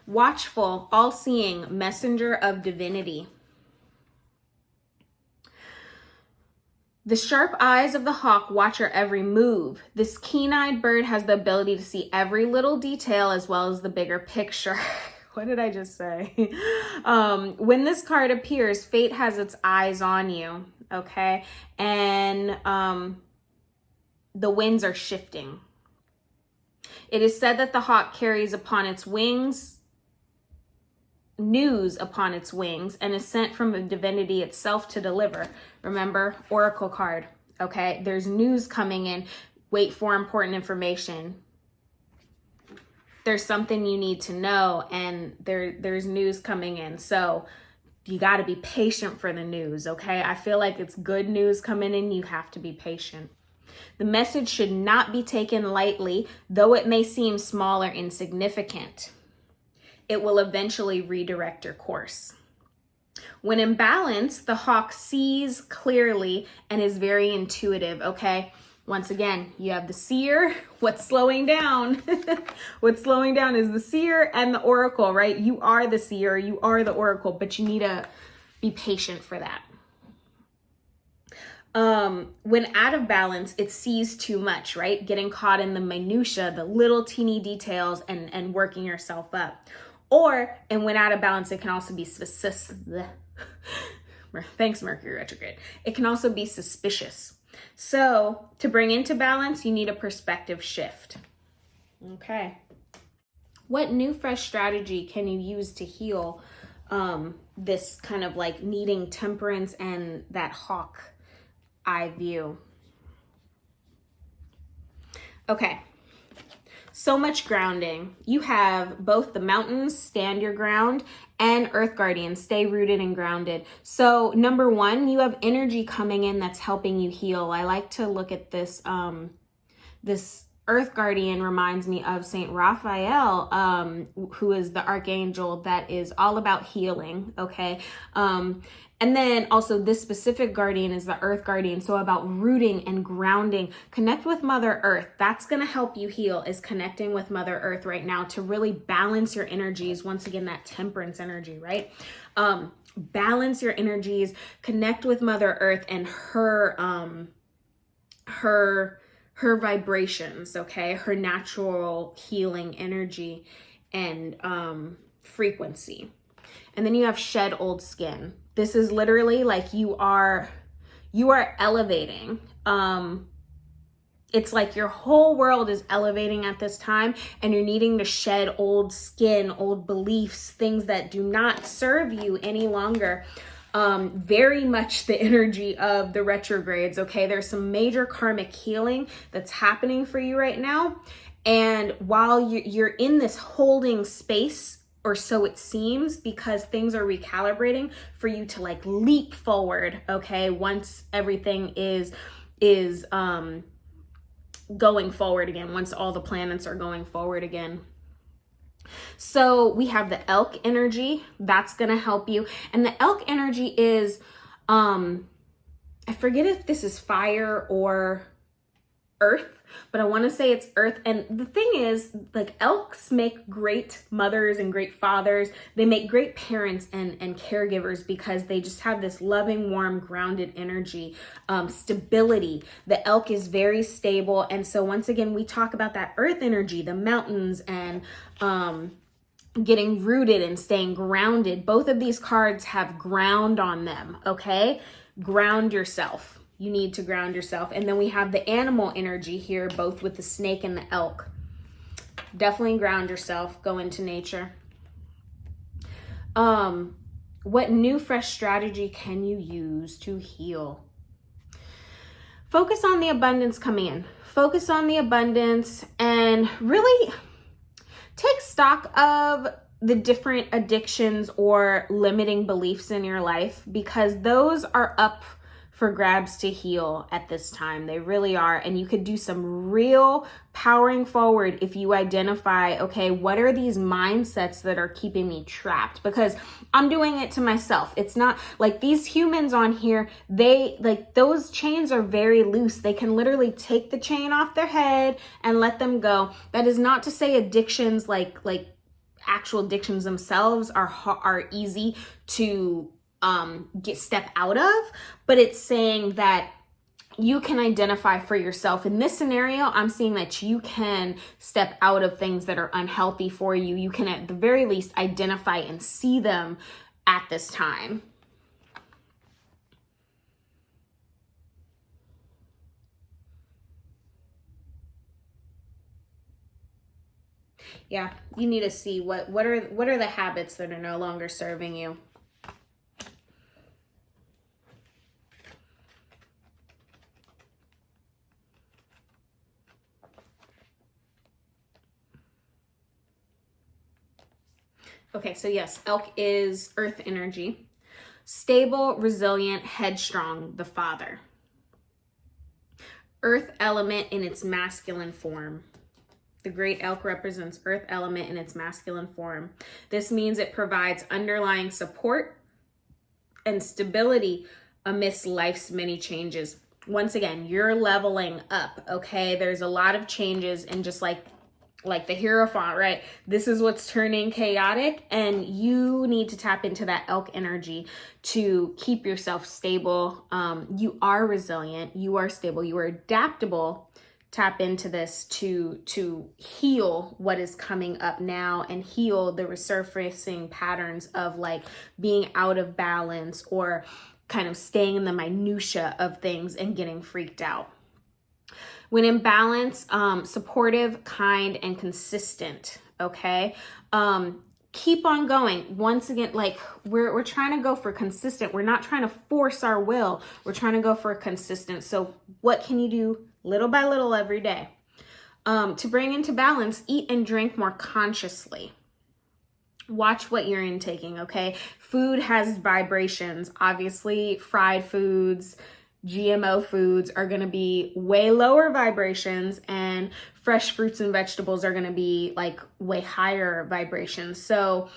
Watchful, all-seeing, messenger of divinity. The sharp eyes of the hawk watch your every move. This keen-eyed bird has the ability to see every little detail as well as the bigger picture. what did I just say? When this card appears, fate has its eyes on you, okay? And the winds are shifting. It is said that the hawk carries upon its wings news upon its wings and is sent from the divinity itself to deliver. Remember, oracle card, okay? There's news coming in. Wait for important information. There's something you need to know, and there's news coming in. So you got to be patient for the news, okay? I feel like it's good news coming in. You have to be patient. The message should not be taken lightly, though it may seem small or insignificant. It will eventually redirect your course. When in balance, the hawk sees clearly and is very intuitive, okay? Once again, you have the seer. What's slowing down? What's slowing down is the seer and the oracle, right? You are the seer, you are the oracle, but you need to be patient for that. When out of balance, it sees too much, right? Getting caught in the minutia, the little teeny details, and working yourself up. And when out of balance, it can also be thanks, Mercury retrograde. It can also be suspicious. So to bring into balance, you need a perspective shift. Okay. What new fresh strategy can you use to heal this kind of like needing temperance and that hawk eye view? Okay. So much grounding. You have both the mountains, stand your ground, and earth guardians, stay rooted and grounded. So number one, you have energy coming in that's helping you heal. I like to look at this. This earth guardian reminds me of Saint Raphael, who is the archangel that is all about healing. Okay. And then also this specific guardian is the earth guardian. So about rooting and grounding, connect with Mother Earth. That's going to help you heal, is connecting with Mother Earth right now to really balance your energies. Once again, that temperance energy, right? Balance your energies, connect with Mother Earth and her vibrations, okay? Her natural healing energy and frequency. And then you have shed old skin. This is literally like you are elevating. It's like your whole world is elevating at this time, and you're needing to shed old skin, old beliefs, things that do not serve you any longer. Very much the energy of the retrogrades, okay? There's some major karmic healing that's happening for you right now. And while you're in this holding space, or so it seems, because things are recalibrating for you to like leap forward, okay? Once everything is going forward again, once all the planets are going forward again. So we have the elk energy that's going to help you. And the elk energy is, I forget if this is fire or earth, but I want to say it's earth. And the thing is, like, elks make great mothers and great fathers. They make great parents and caregivers because they just have this loving, warm, grounded energy, stability. The elk is very stable. And so once again, we talk about that earth energy, the mountains, and getting rooted and staying grounded. Both of these cards have ground on them, okay? Ground yourself. You need to ground yourself. And then we have the animal energy here, both with the snake and the elk. Definitely ground yourself. Go into nature. What new fresh strategy can you use to heal? Focus on the abundance coming in. Focus on the abundance and really take stock of the different addictions or limiting beliefs in your life, because those are up for grabs to heal at this time. They really are. And you could do some real powering forward if you identify, okay, what are these mindsets that are keeping me trapped? Because I'm doing it to myself. It's not like these humans on here, they like, those chains are very loose. They can literally take the chain off their head and let them go. That is not to say addictions, like actual addictions themselves are easy to step out of, but it's saying that you can identify for yourself. In this scenario, I'm seeing that you can step out of things that are unhealthy for you. You can at the very least identify and see them at this time. Yeah, you need to see what are the habits that are no longer serving you. Okay, so yes, elk is earth energy. Stable, resilient, headstrong, the father. Earth element in its masculine form. The great elk represents earth element in its masculine form. This means it provides underlying support and stability amidst life's many changes. Once again, you're leveling up, okay? There's a lot of changes, and just like the Hierophant, right? This is what's turning chaotic, and you need to tap into that elk energy to keep yourself stable. You are resilient, you are stable, you are adaptable. Tap into this to heal what is coming up now and heal the resurfacing patterns of like being out of balance or kind of staying in the minutia of things and getting freaked out. When in balance, supportive, kind, and consistent, okay? Keep on going. Once again, like we're trying to go for consistent. We're not trying to force our will. We're trying to go for consistent. So what can you do little by little every day? To bring into balance, eat and drink more consciously. Watch what you're intaking, okay? Food has vibrations. Obviously, fried foods, GMO foods are going to be way lower vibrations, and fresh fruits and vegetables are going to be like way higher vibrations. So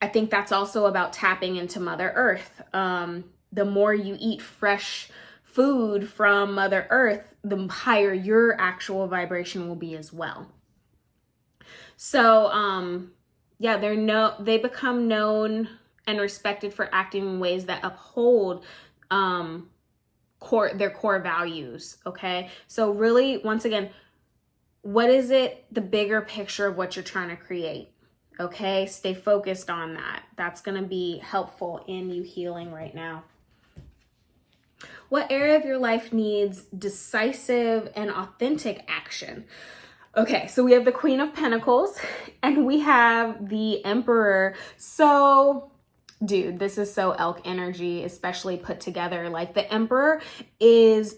I think that's also about tapping into Mother Earth. The more you eat fresh food from Mother Earth, the higher your actual vibration will be as well. So yeah, they become known and respected for acting in ways that uphold their core values, okay? So really, once again, what is it, the bigger picture of what you're trying to create, okay? Stay focused on that. That's going to be helpful in you healing right now. What area of your life needs decisive and authentic action? Okay, so we have the Queen of Pentacles and we have the Emperor. So dude, this is so elk energy, especially put together. Like the Emperor is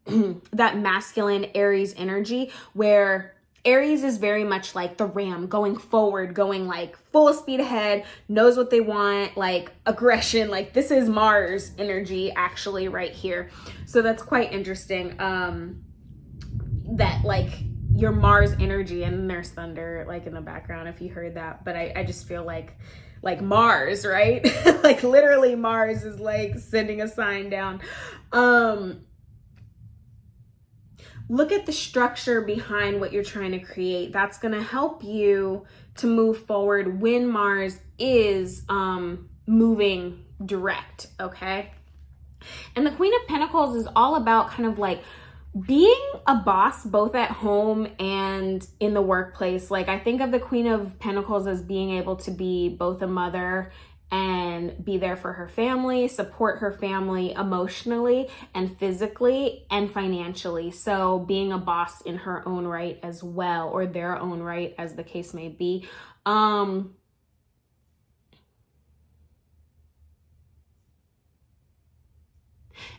that masculine Aries energy, where Aries is very much like the ram, going forward, going like full speed ahead, knows what they want, like aggression. Like this is Mars energy actually right here. So that's quite interesting. That like your Mars energy, and there's thunder like in the background if you heard that. But I just feel like Mars, right? Like literally Mars is like sending a sign down. Look at the structure behind what you're trying to create. That's going to help you to move forward when Mars is moving direct, okay? And the Queen of Pentacles is all about kind of like being a boss both at home and in the workplace. Like I think of the Queen of Pentacles as being able to be both a mother and be there for her family, support her family emotionally and physically and financially. So being a boss in her own right as well, or their own right as the case may be.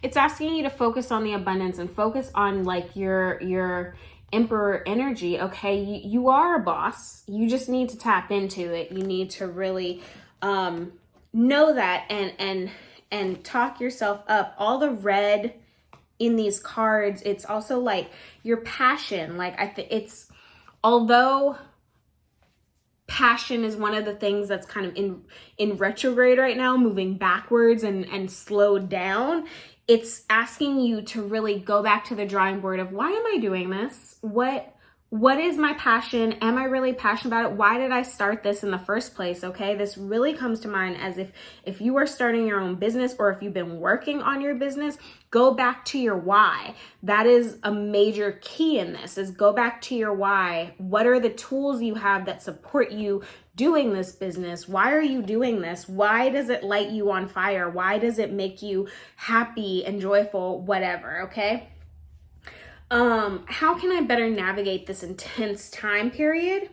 It's asking you to focus on the abundance and focus on like your Emperor energy. Okay, you are a boss. You just need to tap into it. You need to really know that and talk yourself up. All the red in these cards, it's also like your passion. Like it's, although passion is one of the things that's kind of in retrograde right now, moving backwards and slowed down. It's asking you to really go back to the drawing board of, why am I doing this? What what is my passion? Am I really passionate about it? Why did I start this in the first place? Okay, this really comes to mind as if you are starting your own business, or if you've been working on your business, go back to your why. That is a major key in this, is go back to your why. What are the tools you have that support you doing this business? Why are you doing this? Why does it light you on fire? Why does it make you happy and joyful? Whatever, okay? How can I better navigate this intense time period?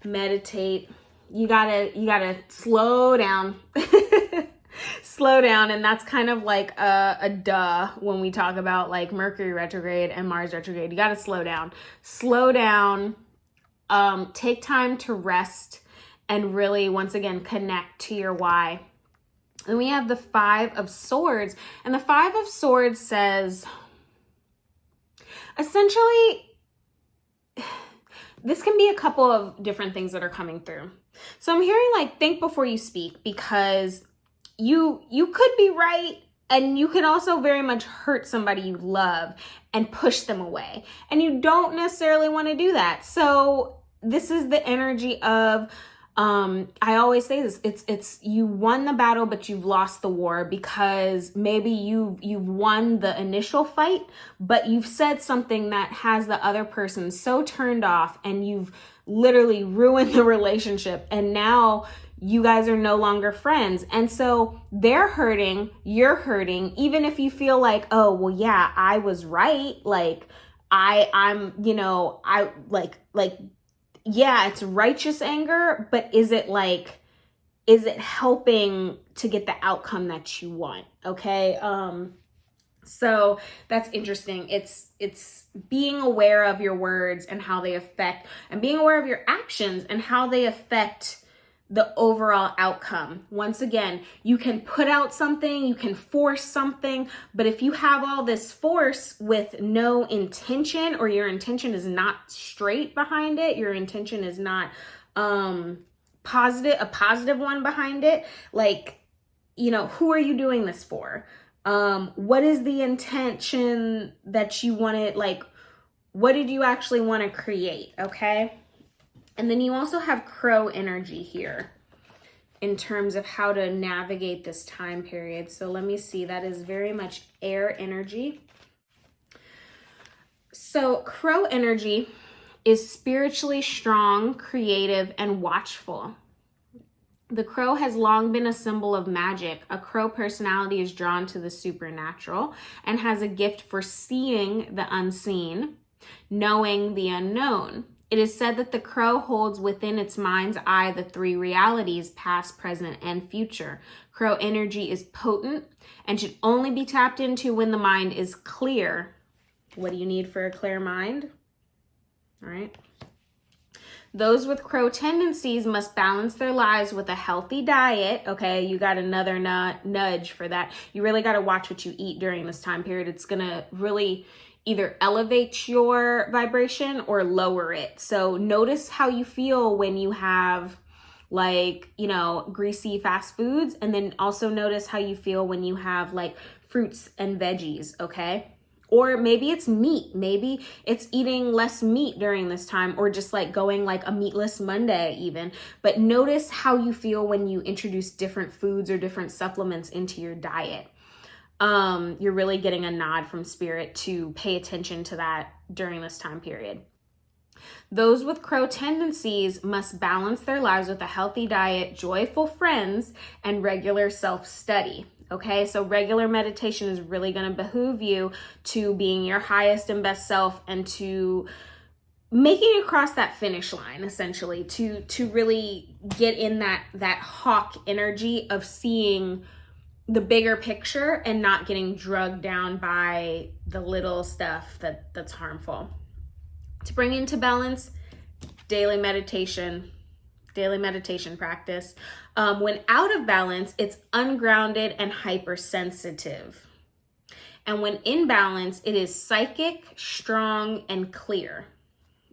Meditate. You gotta slow down. Slow down. And that's kind of like a duh when we talk about like Mercury retrograde and Mars retrograde. You gotta slow down. Slow down. Take time to rest and really, once again, connect to your why. And we have the 5 of Swords. And the 5 of Swords says, essentially, this can be a couple of different things that are coming through. So I'm hearing like, think before you speak, because you could be right, and you can also very much hurt somebody you love and push them away. And you don't necessarily want to do that. So this is the energy of, I always say this, it's you won the battle, but you've lost the war, because maybe you've won the initial fight, but you've said something that has the other person so turned off, and you've literally ruined the relationship. And now you guys are no longer friends. And so they're hurting, you're hurting, even if you feel like, oh, well, yeah, I was right. Like I'm, yeah, it's righteous anger, but is it helping to get the outcome that you want? Okay. So that's interesting. It's being aware of your words and how they affect, and being aware of your actions and how they affect the overall outcome. Once again, you can put out something, you can force something, but if you have all this force with no intention, or your intention is not straight behind it, your intention is not a positive one behind it, like, who are you doing this for? What is the intention that you wanted? Like, what did you actually want to create? Okay. And then you also have Crow energy here in terms of how to navigate this time period. So let me see, that is very much air energy. So Crow energy is spiritually strong, creative, and watchful. The crow has long been a symbol of magic. A crow personality is drawn to the supernatural and has a gift for seeing the unseen, knowing the unknown. It is said that the crow holds within its mind's eye the 3 realities, past, present, and future. Crow energy is potent and should only be tapped into when the mind is clear. What do you need for a clear mind? All right. Those with crow tendencies must balance their lives with a healthy diet. Okay, you got another nudge for that. You really got to watch what you eat during this time period. It's going to really either elevate your vibration or lower it. So notice how you feel when you have greasy fast foods, and then also notice how you feel when you have like fruits and veggies, okay? Or maybe it's meat. Maybe it's eating less meat during this time, or just like going like a meatless Monday even. But notice how you feel when you introduce different foods or different supplements into your diet. You're really getting a nod from spirit to pay attention to that during this time period. Those with crow tendencies must balance their lives with a healthy diet, joyful friends, and regular self-study. Okay, so regular meditation is really going to behoove you to being your highest and best self, and to making it across that finish line, essentially, to really get in that hawk energy of seeing the bigger picture and not getting drugged down by the little stuff that's harmful. To bring into balance, daily meditation practice. When out of balance, it's ungrounded and hypersensitive. And when in balance, it is psychic, strong, and clear.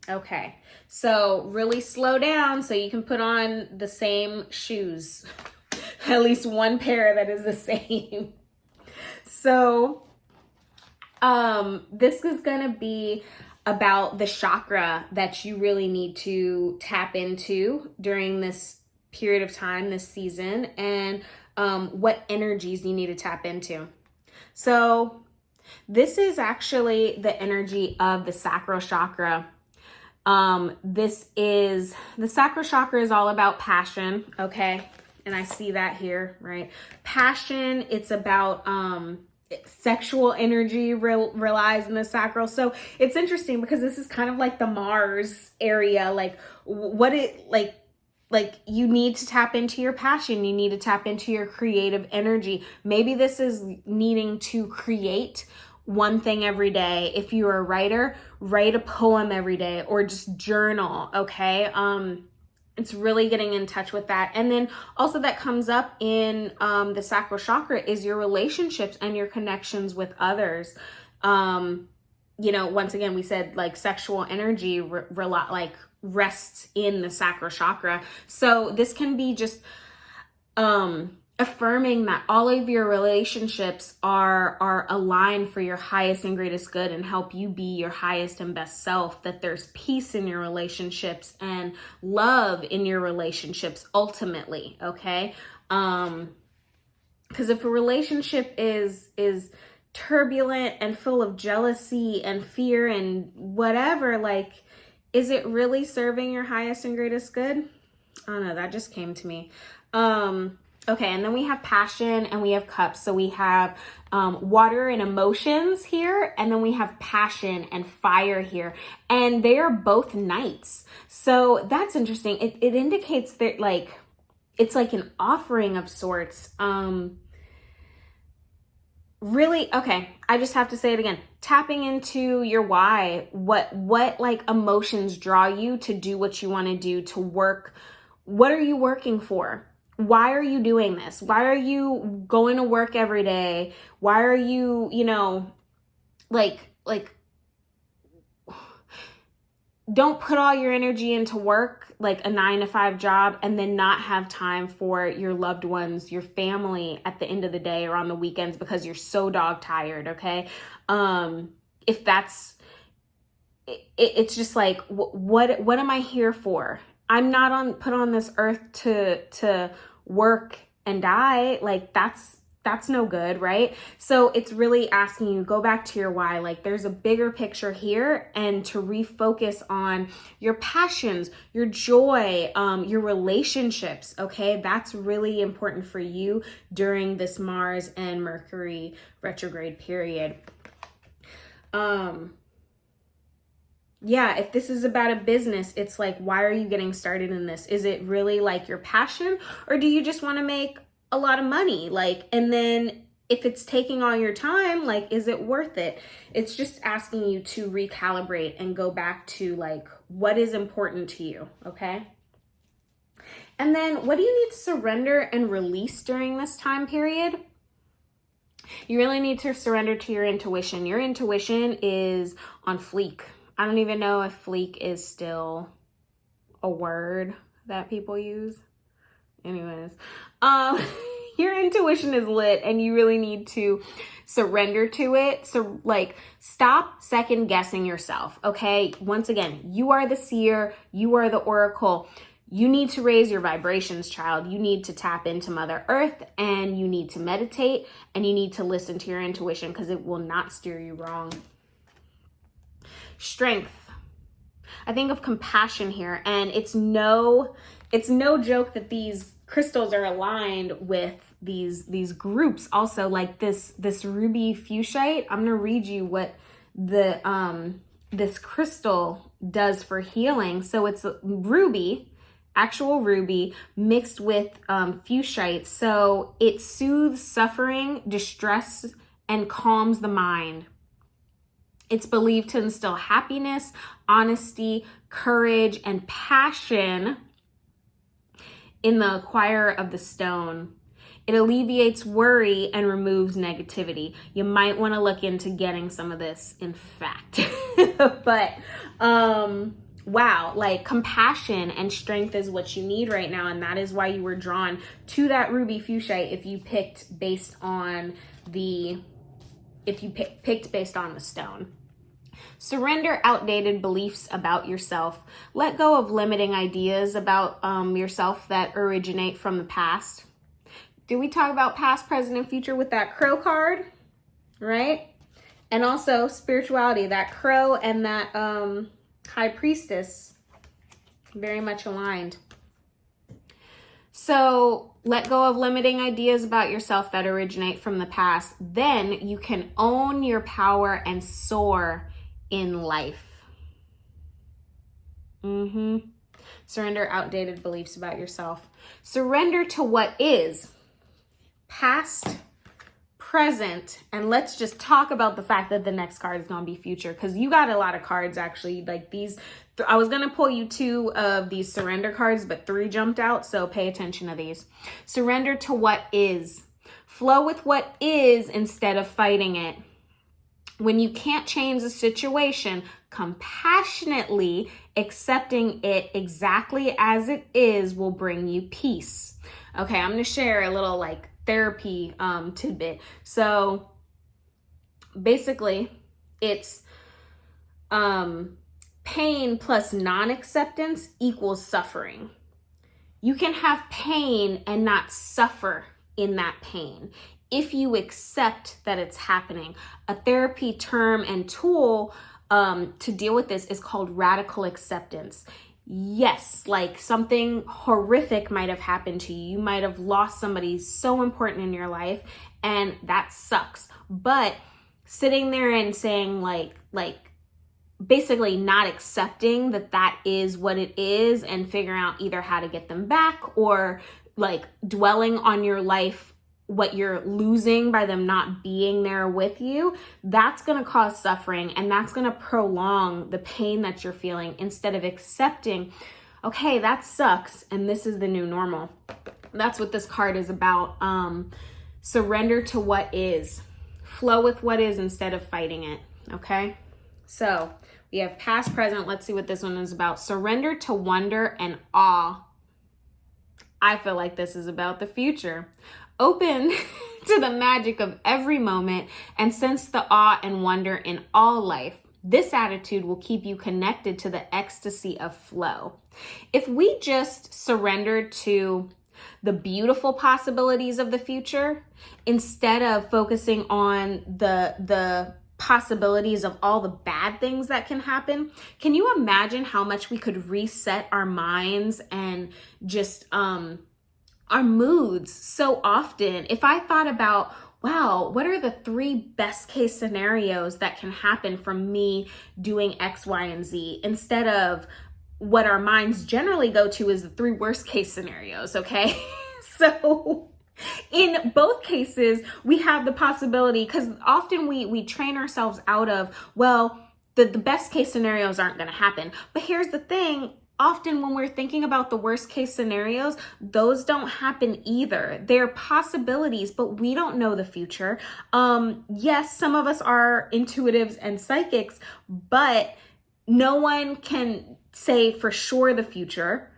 Okay, so really slow down so you can put on the same shoes. At least one pair that is the same. So this is going to be about the chakra that you really need to tap into during this period of time, this season, and what energies you need to tap into. So this is actually the energy of the sacral chakra. The sacral chakra is all about passion, okay? And I see that here, right? Passion, it's about sexual energy relies in the sacral. So it's interesting because this is kind of like the Mars area, like you need to tap into your passion. You need to tap into your creative energy. Maybe this is needing to create one thing every day. If you're a writer, write a poem every day or just journal, okay? It's really getting in touch with that. And then also that comes up in the sacral chakra is your relationships and your connections with others. Once again, we said like sexual energy rests in the sacral chakra. So this can be just affirming that all of your relationships are aligned for your highest and greatest good and help you be your highest and best self, that there's peace in your relationships and love in your relationships ultimately, okay? Because if a relationship is turbulent and full of jealousy and fear and whatever, like, is it really serving your highest and greatest good? I don't know, that just came to me. Okay, and then we have passion and we have cups. So we have water and emotions here, and then we have passion and fire here. And they are both knights. So that's interesting. It indicates that like, it's like an offering of sorts. Really, okay, I just have to say it again. Tapping into your why, what like emotions draw you to do what you want to do, to work. What are you working for? Why are you doing this? Why are you going to work every day? Why are you, don't put all your energy into work, like a 9-to-5 job, and then not have time for your loved ones, your family at the end of the day or on the weekends because you're so dog tired, okay? If that's, it's just like, what am I here for? I'm not put on this earth to work and die. Like that's no good, right? So it's really asking you, go back to your why. Like there's a bigger picture here, and to refocus on your passions, your joy, your relationships, okay? That's really important for you during this Mars and Mercury retrograde period. Yeah, if this is about a business, it's like, why are you getting started in this? Is it really like your passion, or do you just want to make a lot of money? Like, and then if it's taking all your time, like, is it worth it? It's just asking you to recalibrate and go back to like, what is important to you, okay? And then what do you need to surrender and release during this time period? You really need to surrender to your intuition. Your intuition is on fleek. I don't even know if fleek is still a word that people use. Anyways, your intuition is lit and you really need to surrender to it. So like, stop second guessing yourself, okay? Once again, you are the seer, you are the oracle. You need to raise your vibrations, child. You need to tap into Mother Earth, and you need to meditate, and you need to listen to your intuition because it will not steer you wrong. Strength. I think of compassion here, and it's no joke that these crystals are aligned with these groups also, like this ruby fuschite. I'm gonna read you what the this crystal does for healing. So it's ruby, actual ruby mixed with fuschite. So it soothes suffering, distress, and calms the mind. It's believed to instill happiness, honesty, courage, and passion in the acquirer of the stone. It alleviates worry and removes negativity. You might want to look into getting some of this, in fact. But wow, like compassion and strength is what you need right now, and that is why you were drawn to that ruby fuschite if you picked based on the stone. Surrender outdated beliefs about yourself. Let go of limiting ideas about yourself that originate from the past. Did we talk about past, present, and future with that crow card? Right? And also spirituality, that crow and that high priestess, very much aligned. So let go of limiting ideas about yourself that originate from the past. Then you can own your power and soar in life. Surrender outdated beliefs about yourself. Surrender to what is past, present, and let's just talk about the fact that the next card is going to be future, because you got a lot of cards actually like these. I was going to pull you 2 of these surrender cards, but 3 jumped out, so pay attention to these. Surrender to what is. Flow with what is instead of fighting it. When you can't change the situation, compassionately accepting it exactly as it is will bring you peace. Okay, I'm going to share a little like therapy tidbit. So basically it's pain plus non-acceptance equals suffering. You can have pain and not suffer in that pain if you accept that it's happening. A therapy term and tool to deal with this is called radical acceptance. Yes, like something horrific might have happened to you. You might have lost somebody so important in your life, and that sucks. But sitting there and saying like basically not accepting that that is what it is and figuring out either how to get them back or like dwelling on your life, what you're losing by them not being there with you, that's going to cause suffering, and that's going to prolong the pain that you're feeling instead of accepting, okay, that sucks and this is the new normal. That's what this card is about. Surrender to what is. Flow with what is instead of fighting it. Okay? So we have past, present. Let's see what this one is about. Surrender to wonder and awe. I feel like this is about the future. Open to the magic of every moment and sense the awe and wonder in all life. This attitude will keep you connected to the ecstasy of flow. If we just surrendered to the beautiful possibilities of the future instead of focusing on the possibilities of all the bad things that can happen, can you imagine how much we could reset our minds and just our moods so often? If I thought about, wow, what are the 3 best case scenarios that can happen from me doing X, Y, and Z, instead of what our minds generally go to is the 3 worst case scenarios, okay? So in both cases, we have the possibility, because often we train ourselves out of, well, the best case scenarios aren't going to happen. But here's the thing. Often when we're thinking about the worst case scenarios, those don't happen either. They're possibilities, but we don't know the future. Yes, some of us are intuitives and psychics, but no one can say for sure the future.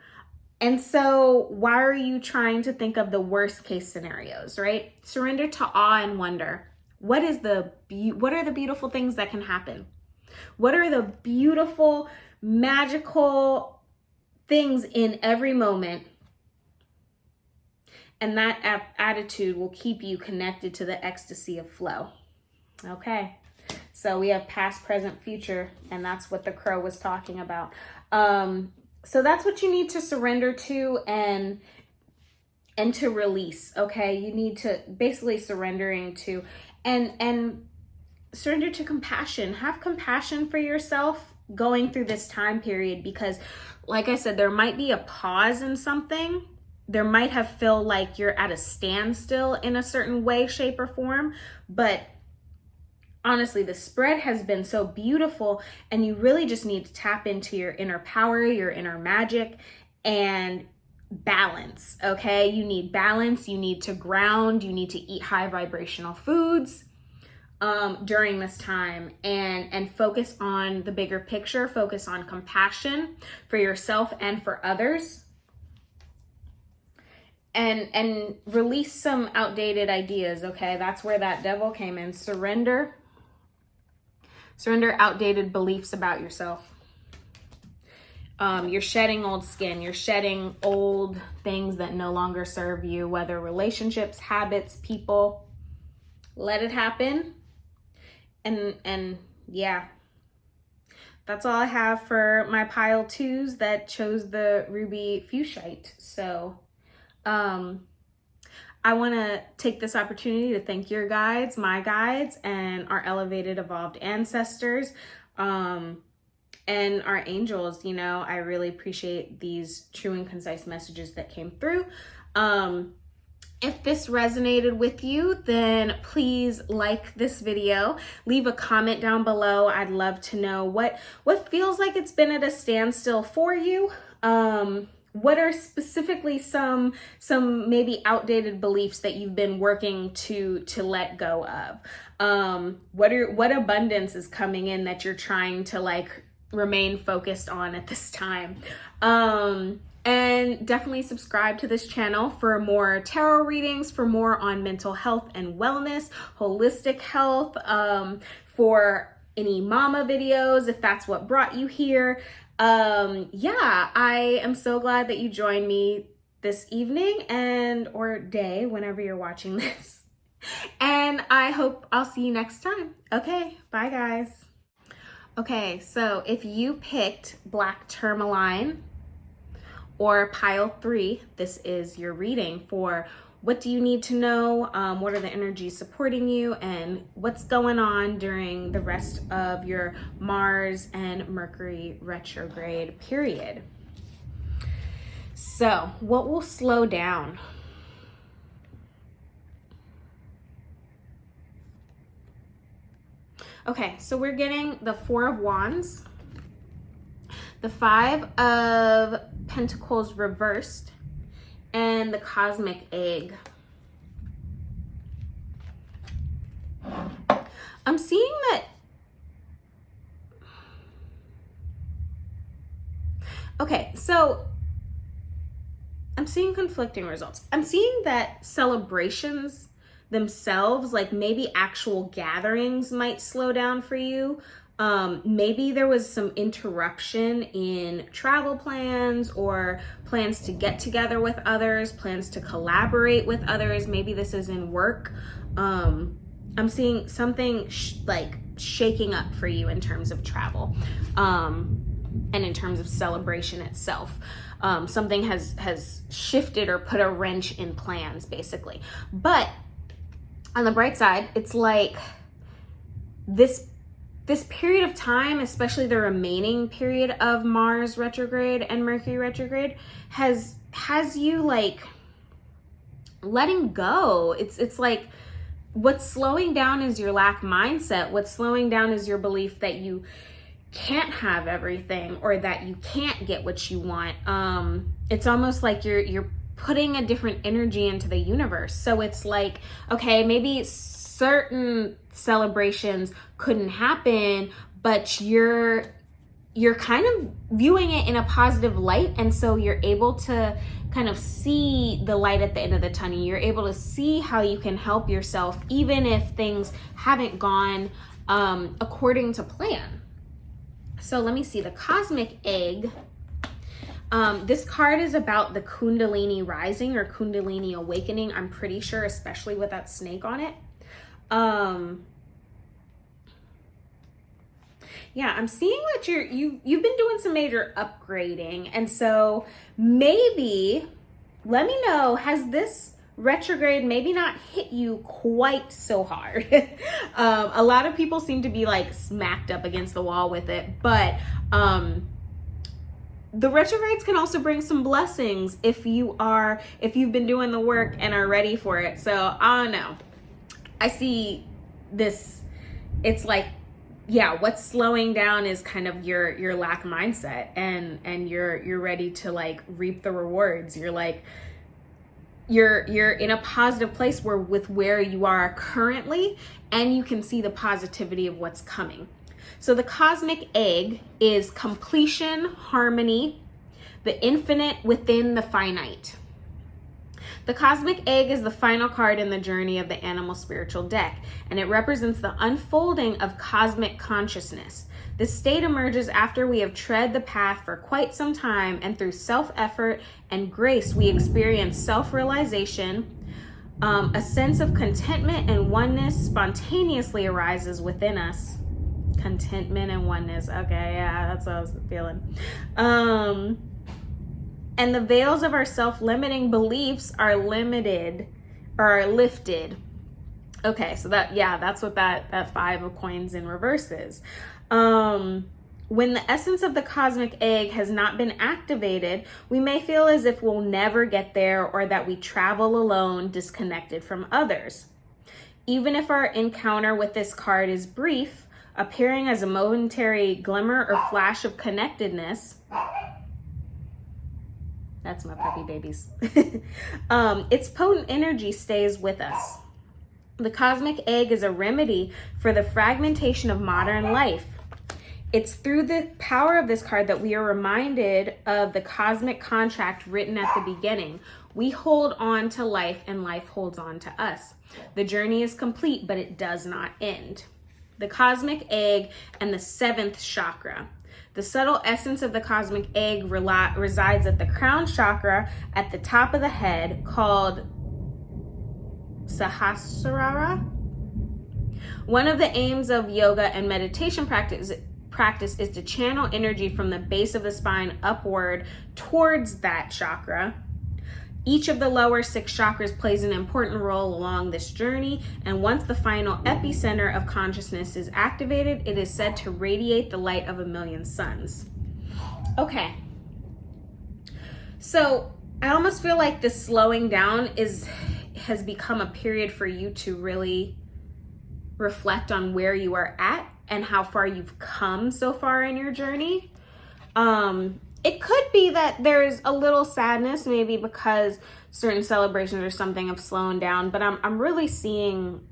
And so why are you trying to think of the worst case scenarios, right? Surrender to awe and wonder. What are the beautiful things that can happen? What are the beautiful, magical things in every moment? And that attitude will keep you connected to the ecstasy of flow. Okay, so we have past, present, future, and that's what the crow was talking about. So that's what you need to surrender to and to release. Okay, you need to basically surrendering to and surrender to compassion. Have compassion for yourself going through this time period, because like I said, there might be a pause in something. There might have felt like you're at a standstill in a certain way, shape, or form. But honestly, the spread has been so beautiful, and you really just need to tap into your inner power, your inner magic, and balance, okay? You need balance. You need to ground. You need to eat high vibrational foods during this time, and focus on the bigger picture. Focus on compassion for yourself and for others, and release some outdated ideas. Okay, that's where that devil came in. Surrender Surrender outdated beliefs about yourself. You're shedding old skin. You're shedding old things that no longer serve you, whether relationships, habits, people. Let it happen. And yeah, that's all I have for my pile 2s that chose the ruby Fuschite. So I want to take this opportunity to thank your guides, my guides, and our elevated evolved ancestors, and our angels. You know, I really appreciate these true and concise messages that came through. If this resonated with you, then please like this video. Leave a comment down below. I'd love to know what feels like it's been at a standstill for you. What are specifically some maybe outdated beliefs that you've been working to let go of? What abundance is coming in that you're trying to like remain focused on at this time? And definitely subscribe to this channel for more tarot readings, for more on mental health and wellness, holistic health, for any mama videos, if that's what brought you here. Yeah, I am so glad that you joined me this evening or day, whenever you're watching this. And I hope I'll see you next time. Okay, bye guys. Okay, so if you picked Black Tourmaline or pile 3, this is your reading for what do you need to know, what are the energies supporting you, and what's going on during the rest of your Mars and Mercury retrograde period. So what will slow down? Okay, so we're getting the 4 of Wands, the 5 of Pentacles reversed, and the Cosmic Egg. I'm seeing that. Okay, so I'm seeing conflicting results. I'm seeing that celebrations themselves, like maybe actual gatherings, might slow down for you. Maybe there was some interruption in travel plans or plans to get together with others, plans to collaborate with others. Maybe this is in work. I'm seeing something like shaking up for you in terms of travel, and in terms of celebration itself. Something has shifted or put a wrench in plans, basically. But on the bright side, it's like this period of time, especially the remaining period of Mars retrograde and Mercury retrograde, has you like letting go. It's like what's slowing down is your lack mindset. What's slowing down is your belief that you can't have everything or that you can't get what you want. It's almost like you're putting a different energy into the universe. So it's like, okay, maybe certain celebrations couldn't happen, but you're kind of viewing it in a positive light, and so you're able to kind of see the light at the end of the tunnel. You're able to see how you can help yourself even if things haven't gone according to plan. So let me see, the Cosmic Egg. This card is about the Kundalini rising or Kundalini awakening, I'm pretty sure, especially with that snake on it. Yeah, I'm seeing that you've been doing some major upgrading, and so maybe let me know, has this retrograde maybe not hit you quite so hard? A lot of people seem to be like smacked up against the wall with it, but the retrogrades can also bring some blessings if you've been doing the work and are ready for it. So I don't know. I see this, it's like, yeah, what's slowing down is kind of your lack mindset, and you're ready to like reap the rewards. You're like, you're in a positive place where you are currently, and you can see the positivity of what's coming. So the Cosmic Egg is completion, harmony, the infinite within the finite. The cosmic egg is the final card in the journey of the animal spiritual deck, and it represents the unfolding of cosmic consciousness. This state emerges after we have tread the path for quite some time, and through self-effort and grace, we experience self-realization. A sense of contentment and oneness spontaneously arises within us. Contentment and oneness. Okay, yeah, that's what I was feeling. And the veils of our self-limiting beliefs are lifted. Okay, so that's what that 5 of coins in reverse is. When the essence of the cosmic egg has not been activated, we may feel as if we'll never get there, or that we travel alone, disconnected from others. Even if our encounter with this card is brief, appearing as a momentary glimmer or flash of connectedness, that's my puppy babies, its potent energy stays with us. The cosmic egg is a remedy for the fragmentation of modern life. It's through the power of this card that we are reminded of the cosmic contract written at the beginning. We hold on to life, and life holds on to us. The journey is complete, but it does not end. The cosmic egg and the 7th chakra. The subtle essence of the cosmic egg resides at the crown chakra at the top of the head, called Sahasrara. One of the aims of yoga and meditation practice is to channel energy from the base of the spine upward towards that chakra. Each of the lower 6 chakras plays an important role along this journey, and once the final epicenter of consciousness is activated, it is said to radiate the light of 1,000,000 suns. Okay, so I almost feel like this slowing down has become a period for you to really reflect on where you are at and how far you've come so far in your journey. It could be that there's a little sadness, maybe because certain celebrations or something have slowed down, but I'm really seeing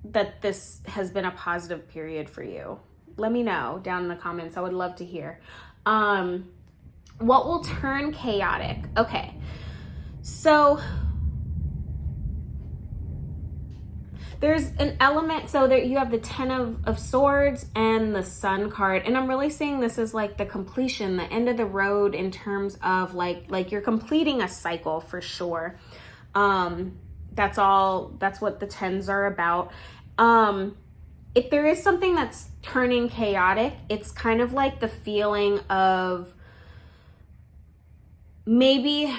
that this has been a positive period for you. Let me know down in the comments. I would love to hear. What will turn chaotic? Okay, so there's an element, so there you have the 10 of swords and the sun card, and I'm really seeing this as like the completion, the end of the road, in terms of like you're completing a cycle for sure. That's what the 10s are about. If there is something that's turning chaotic, it's kind of like the feeling of maybe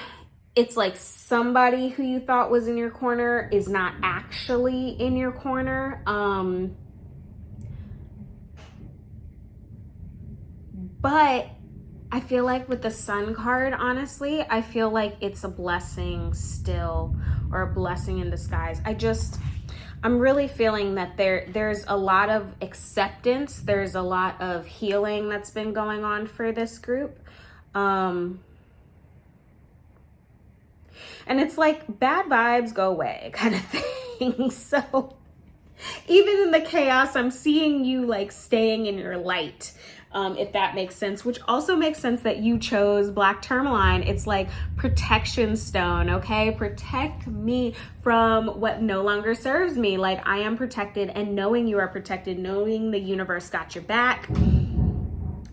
it's like somebody who you thought was in your corner is not actually in your corner. But I feel like with the sun card, honestly, I feel like it's a blessing still, or a blessing in disguise. I'm really feeling that there's a lot of acceptance. There's a lot of healing that's been going on for this group. And it's like bad vibes go away kind of thing. So even in the chaos, I'm seeing you like staying in your light, if that makes sense, which also makes sense that you chose black tourmaline. It's like protection stone, okay? Protect me from what no longer serves me. Like I am protected, and knowing you are protected, knowing the universe got your back.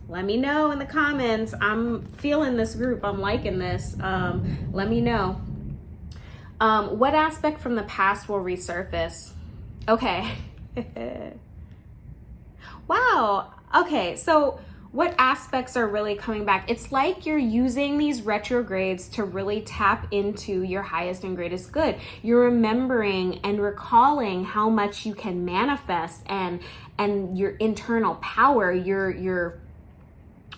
Let me know in the comments. I'm feeling this group. I'm liking this. Let me know. What aspect from the past will resurface? Okay. Wow. Okay, so what aspects are really coming back? It's like you're using these retrogrades to really tap into your highest and greatest good. You're remembering and recalling how much you can manifest, and your internal power, your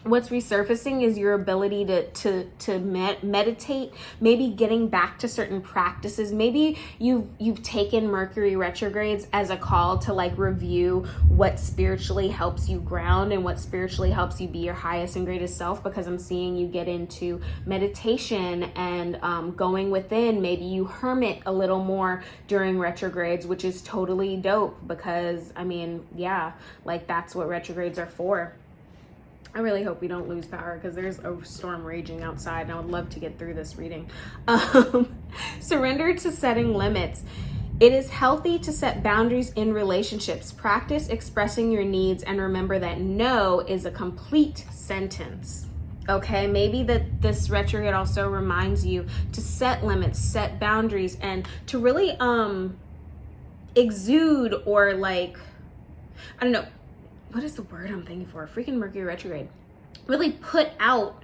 what's resurfacing is your ability to meditate, maybe getting back to certain practices. Maybe you've taken Mercury retrogrades as a call to like review what spiritually helps you ground and what spiritually helps you be your highest and greatest self, because I'm seeing you get into meditation and going within. Maybe you hermit a little more during retrogrades, which is totally dope, because I mean, yeah, like that's what retrogrades are for. I really hope we don't lose power because there's a storm raging outside and I would love to get through this reading. Surrender to setting limits. It is healthy to set boundaries in relationships. Practice expressing your needs and remember that no is a complete sentence. Okay, maybe that this retrograde also reminds you to set limits, set boundaries, and to really exude, or like, I don't know, what is the word I'm thinking for? Freaking Mercury retrograde. Really put out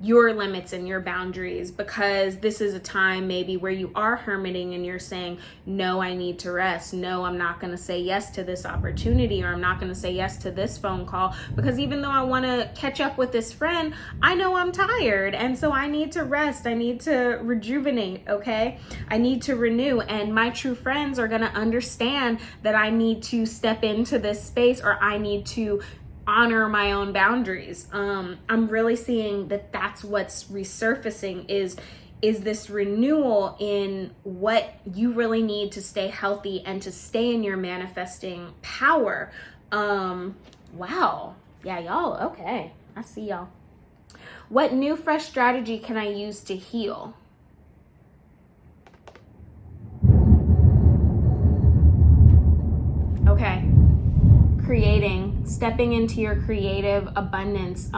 your limits and your boundaries, because this is a time maybe where you are hermiting and you're saying, no, I need to rest. No, I'm not going to say yes to this opportunity, or I'm not going to say yes to this phone call, because even though I want to catch up with this friend, I know I'm tired. And so I need to rest. I need to rejuvenate. Okay. I need to renew. And my true friends are going to understand that I need to step into this space, or I need to honor my own boundaries. I'm really seeing that that's what's resurfacing is this renewal in what you really need to stay healthy and to stay in your manifesting power. Wow. Yeah, y'all. Okay. I see y'all. What new fresh strategy can I use to heal? Okay. Creating, stepping into your creative abundance.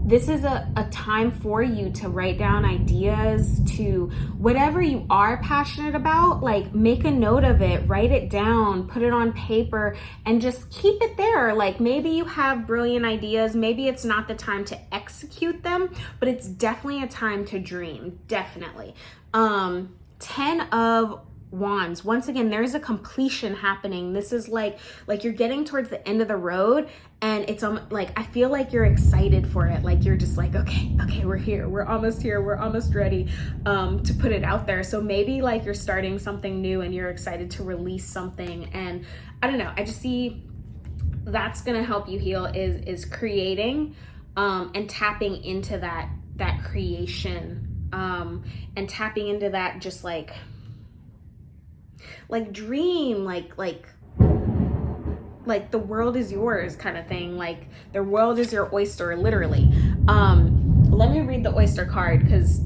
This is a time for you to write down ideas, to whatever you are passionate about, like make a note of it, write it down, put it on paper, and just keep it there. Like maybe you have brilliant ideas, maybe it's not the time to execute them, but it's definitely a time to dream, definitely. 10 of Wands. Once again, there's a completion happening. This is like you're getting towards the end of the road, and it's like I feel like you're excited for it. Like you're just like, okay, we're here. We're almost ready to put it out there. So maybe like you're starting something new and you're excited to release something. And I don't know, I just see that's gonna help you heal is creating and tapping into that creation and tapping into that just like dream, like the world is yours kind of thing. Like the world is your oyster, literally. Let me read the oyster card, because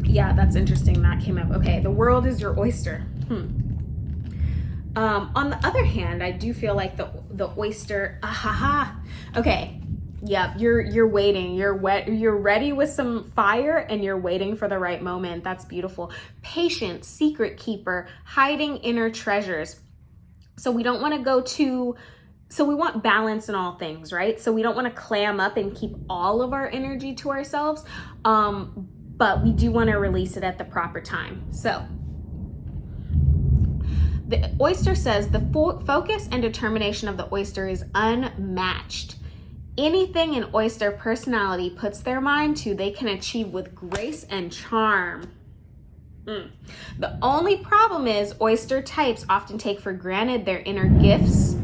yeah, that's interesting. That came up. Okay, the world is your oyster. On the other hand, I do feel like the oyster, okay. Yeah, you're waiting. You're ready with some fire, and you're waiting for the right moment. That's beautiful. Patient, secret keeper, hiding inner treasures. So we don't want to so we want balance in all things, right? So we don't want to clam up and keep all of our energy to ourselves. But we do want to release it at the proper time. So the oyster says the focus and determination of the oyster is unmatched. Anything an oyster personality puts their mind to, they can achieve with grace and charm. The only problem is oyster types often take for granted their inner gifts.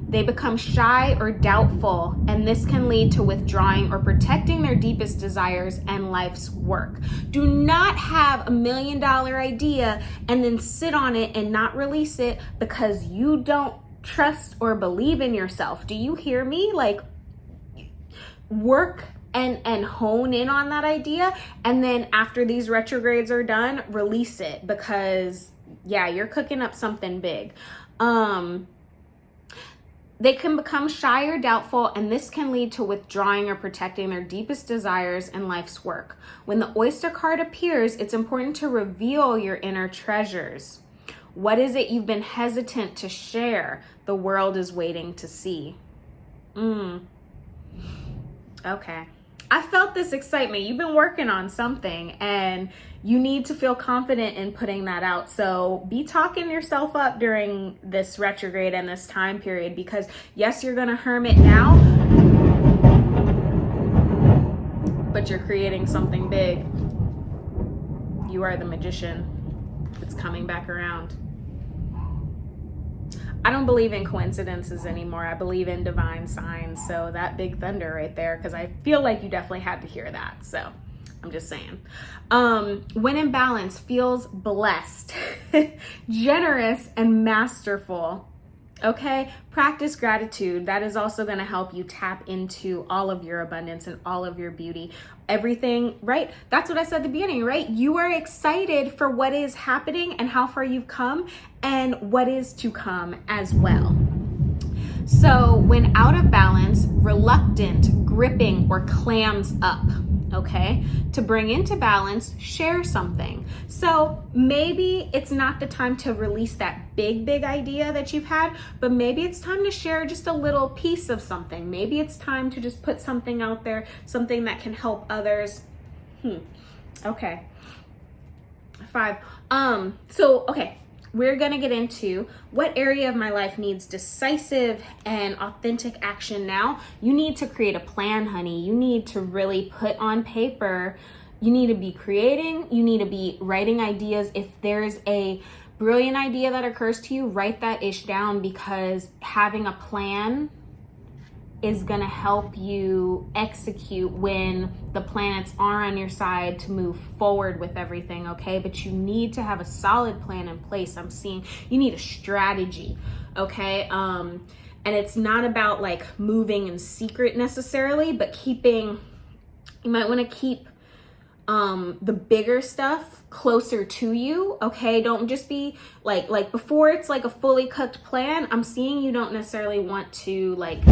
They become shy or doubtful, and this can lead to withdrawing or protecting their deepest desires and life's work. Do not have $1 million idea and then sit on it and not release it because you don't trust or believe in yourself. Do you hear me? Like, work and hone in on that idea, and then after these retrogrades are done, release it, because yeah, you're cooking up something big. They can become shy or doubtful, and this can lead to withdrawing or protecting their deepest desires and life's work. When the oyster card appears, it's important to reveal your inner treasures. What is it you've been hesitant to share? The world is waiting to see. Okay. I felt this excitement. You've been working on something, and you need to feel confident in putting that out. So be talking yourself up during this retrograde and this time period, because yes, you're going to hermit now, but you're creating something big. You are the magician. It's coming back around. I don't believe in coincidences anymore. I believe in divine signs. So that big thunder right there, because I feel like you definitely had to hear that. So I'm just saying. When in balance, feels blessed, generous, and masterful. Okay, practice gratitude. That is also going to help you tap into all of your abundance and all of your beauty. Everything, right? That's what I said at the beginning, right? You are excited for what is happening and how far you've come and what is to come as well. So when out of balance, reluctant, gripping, or clams up, okay? To bring into balance, share something. So maybe it's not the time to release that big idea that you've had, but maybe it's time to share just a little piece of something. Maybe it's time to just put something out there, something that can help others. Okay. 5. Okay. We're gonna get into what area of my life needs decisive and authentic action now. You need to create a plan, honey. You need to really put on paper. You need to be creating. You need to be writing ideas. If there's a brilliant idea that occurs to you, write that ish down, because having a plan is gonna help you execute when the planets are on your side to move forward with everything, okay? But you need to have a solid plan in place. I'm seeing you need a strategy, okay? And it's not about like moving in secret necessarily, but you might wanna keep the bigger stuff closer to you, okay? Don't just be like before it's like a fully cooked plan. I'm seeing you don't necessarily want to like,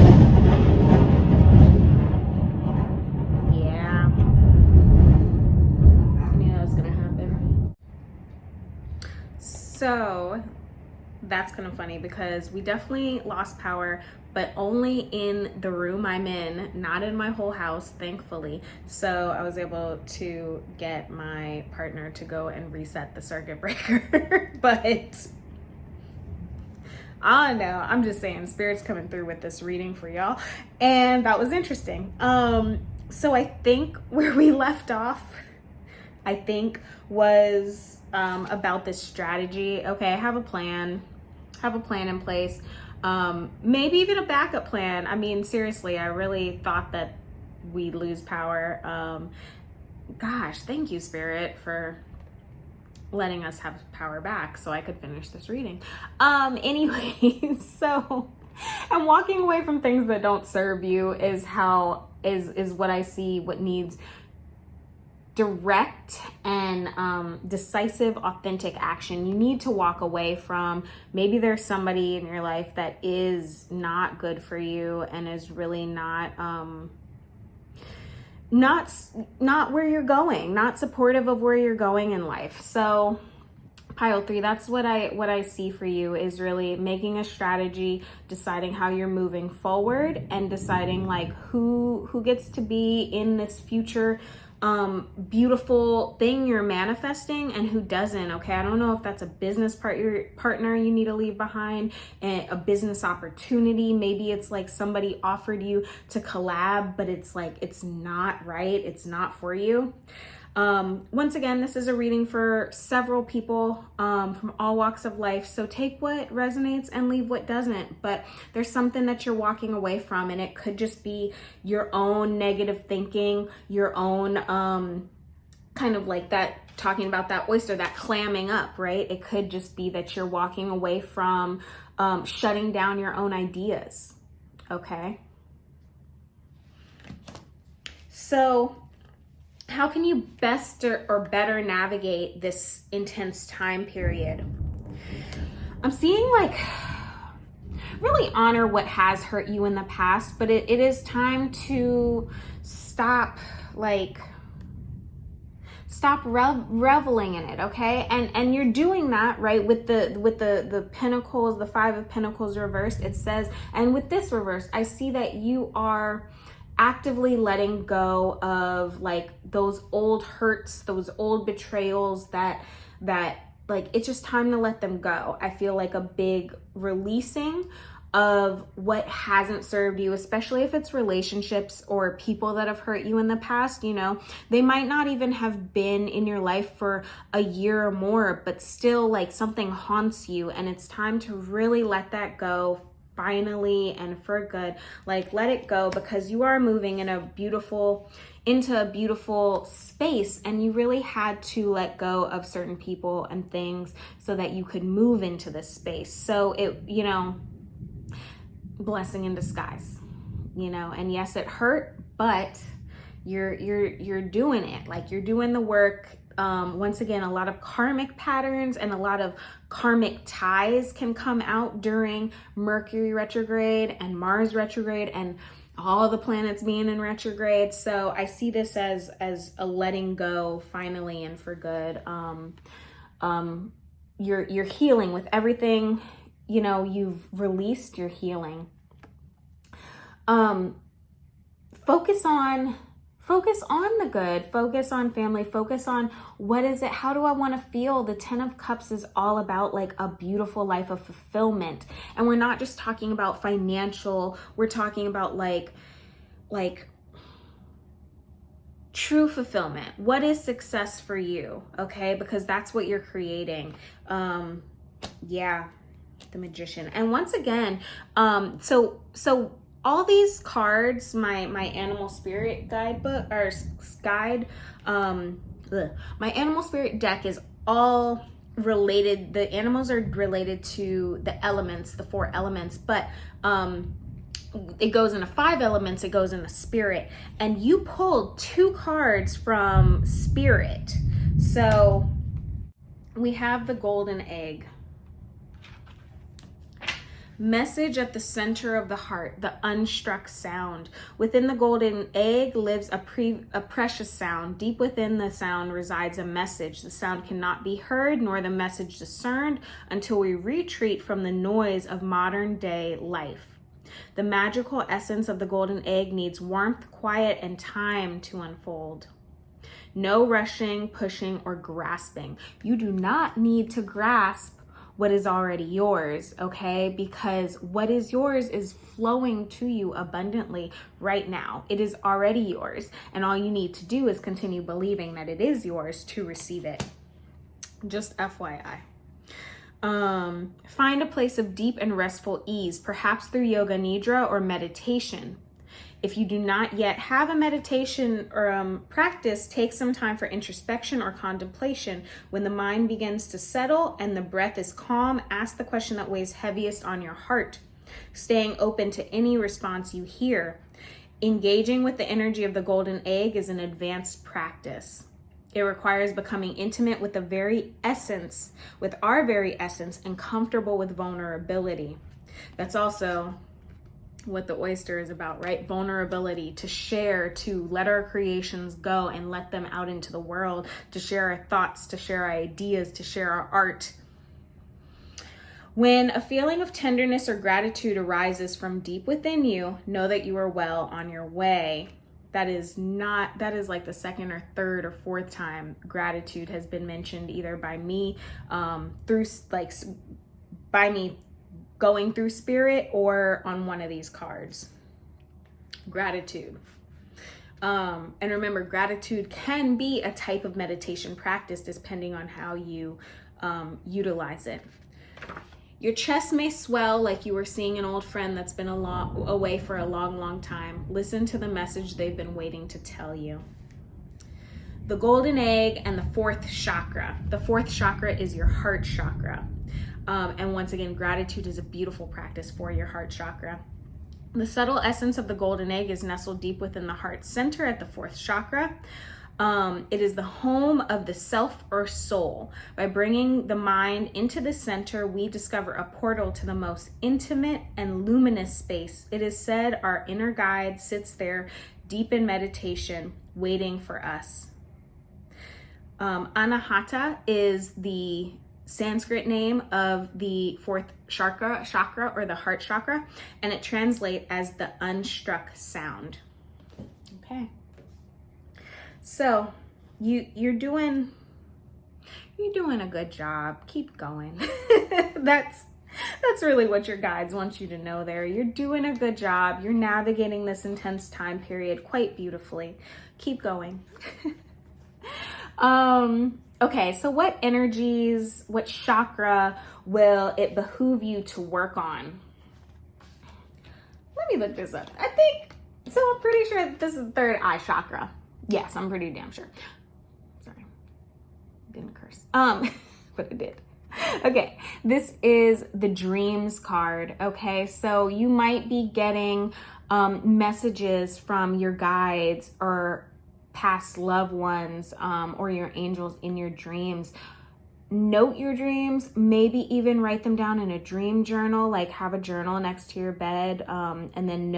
so that's kind of funny because we definitely lost power, but only in the room I'm in, not in my whole house, thankfully. So I was able to get my partner to go and reset the circuit breaker. But I don't know, I'm just saying, Spirit's coming through with this reading for y'all. And that was interesting. So I think where we left off, was about this strategy. Okay, have a plan in place. Maybe even a backup plan. I mean, seriously, I really thought that we'd lose power. Gosh, thank you, Spirit, for letting us have power back so I could finish this reading. Anyways, so and walking away from things that don't serve you is what I see, what needs direct and decisive, authentic action. You need to walk away from, maybe there's somebody in your life that is not good for you and is really not where you're going, not supportive of where you're going in life. So pile 3, that's what I see for you, is really making a strategy, deciding how you're moving forward, and deciding like who gets to be in this future beautiful thing you're manifesting and who doesn't. Okay, I don't know if that's a business partner you need to leave behind, a business opportunity. Maybe it's like somebody offered you to collab, but it's like it's not right, it's not for you. Once again, this is a reading for several people from all walks of life. So take what resonates and leave what doesn't. But there's something that you're walking away from, and it could just be your own negative thinking, your own kind of like that, talking about that oyster, that clamming up, right? It could just be that you're walking away from shutting down your own ideas. Okay. So how can you best or better navigate this intense time period? I'm seeing like really honor what has hurt you in the past, but it is time to stop reveling in it, okay? And you're doing that, right? With the pentacles, the 5 of Pentacles reversed, it says, and with this reverse, I see that you are actively letting go of like those old hurts, those old betrayals that like it's just time to let them go. I feel like a big releasing of what hasn't served you, especially if it's relationships or people that have hurt you in the past. You know, they might not even have been in your life for a year or more, but still like something haunts you, and it's time to really let that go finally and for good. Like let it go, because you are moving into a beautiful space, and you really had to let go of certain people and things so that you could move into this space. So it, you know, blessing in disguise, you know, and yes, it hurt, but you're doing it. Like, you're doing the work. Once again, a lot of karmic patterns and a lot of karmic ties can come out during Mercury retrograde and Mars retrograde and all the planets being in retrograde. So I see this as a letting go finally and for good. You're healing with everything, you know, you've released, your healing. Focus on the good, focus on family, focus on what is it, how do I want to feel? The 10 of Cups is all about like a beautiful life of fulfillment. And we're not just talking about financial, we're talking about like true fulfillment. What is success for you? Okay, because that's what you're creating. Yeah, the Magician. And once again, so all these cards, my animal spirit guidebook or guide, my animal spirit deck is all related. The animals are related to the elements, the 4 elements, but it goes into 5 elements, it goes into spirit. And you pulled 2 cards from spirit. So we have the golden egg. Message at the center of the heart, the unstruck sound. Within the golden egg lives a precious sound. Deep within the sound resides a message. The sound cannot be heard nor the message discerned until we retreat from the noise of modern day life. The magical essence of the golden egg needs warmth, quiet, and time to unfold. No rushing, pushing, or grasping. You do not need to grasp what is already yours, okay? Because what is yours is flowing to you abundantly right now. It is already yours, and all you need to do is continue believing that it is yours to receive it. Just FYI. Find a place of deep and restful ease, perhaps through yoga nidra or meditation. If you do not yet have a meditation or practice, take some time for introspection or contemplation. When the mind begins to settle and the breath is calm, ask the question that weighs heaviest on your heart, staying open to any response you hear. Engaging with the energy of the golden egg is an advanced practice. It requires becoming intimate with the very essence, with our very essence, and comfortable with vulnerability. That's also what the oyster is about, right? Vulnerability, to share, to let our creations go and let them out into the world, to share our thoughts, to share our ideas, to share our art. When a feeling of tenderness or gratitude arises from deep within you, know that you are well on your way. That is like the second or third or fourth time gratitude has been mentioned, either by me, by me going through spirit, or on one of these cards. Gratitude. And remember, gratitude can be a type of meditation practice depending on how you utilize it. Your chest may swell like you were seeing an old friend that's been away for a long, long time. Listen to the message they've been waiting to tell you. The golden egg and the 4th chakra. The 4th chakra is your heart chakra. And once again, gratitude is a beautiful practice for your heart chakra. The subtle essence of the golden egg is nestled deep within the heart center at the 4th chakra. It is the home of the self or soul. By bringing the mind into the center, we discover a portal to the most intimate and luminous space. It is said our inner guide sits there deep in meditation, waiting for us. Anahata is the Sanskrit name of the 4th chakra or the heart chakra, and it translates as the unstruck sound. Okay. So you're doing a good job. Keep going. That's really what your guides want you to know there. You're doing a good job. You're navigating this intense time period quite beautifully. Keep going. Okay, so what energies, what chakra will it behoove you to work on? Let me look this up. I'm pretty sure this is the 3rd eye chakra. Yes, I'm pretty damn sure. Sorry, didn't curse. But it did. Okay, this is the dreams card. Okay, so you might be getting messages from your guides or past loved ones, or your angels in your dreams. Note your dreams, maybe even write them down in a dream journal, like have a journal next to your bed, and then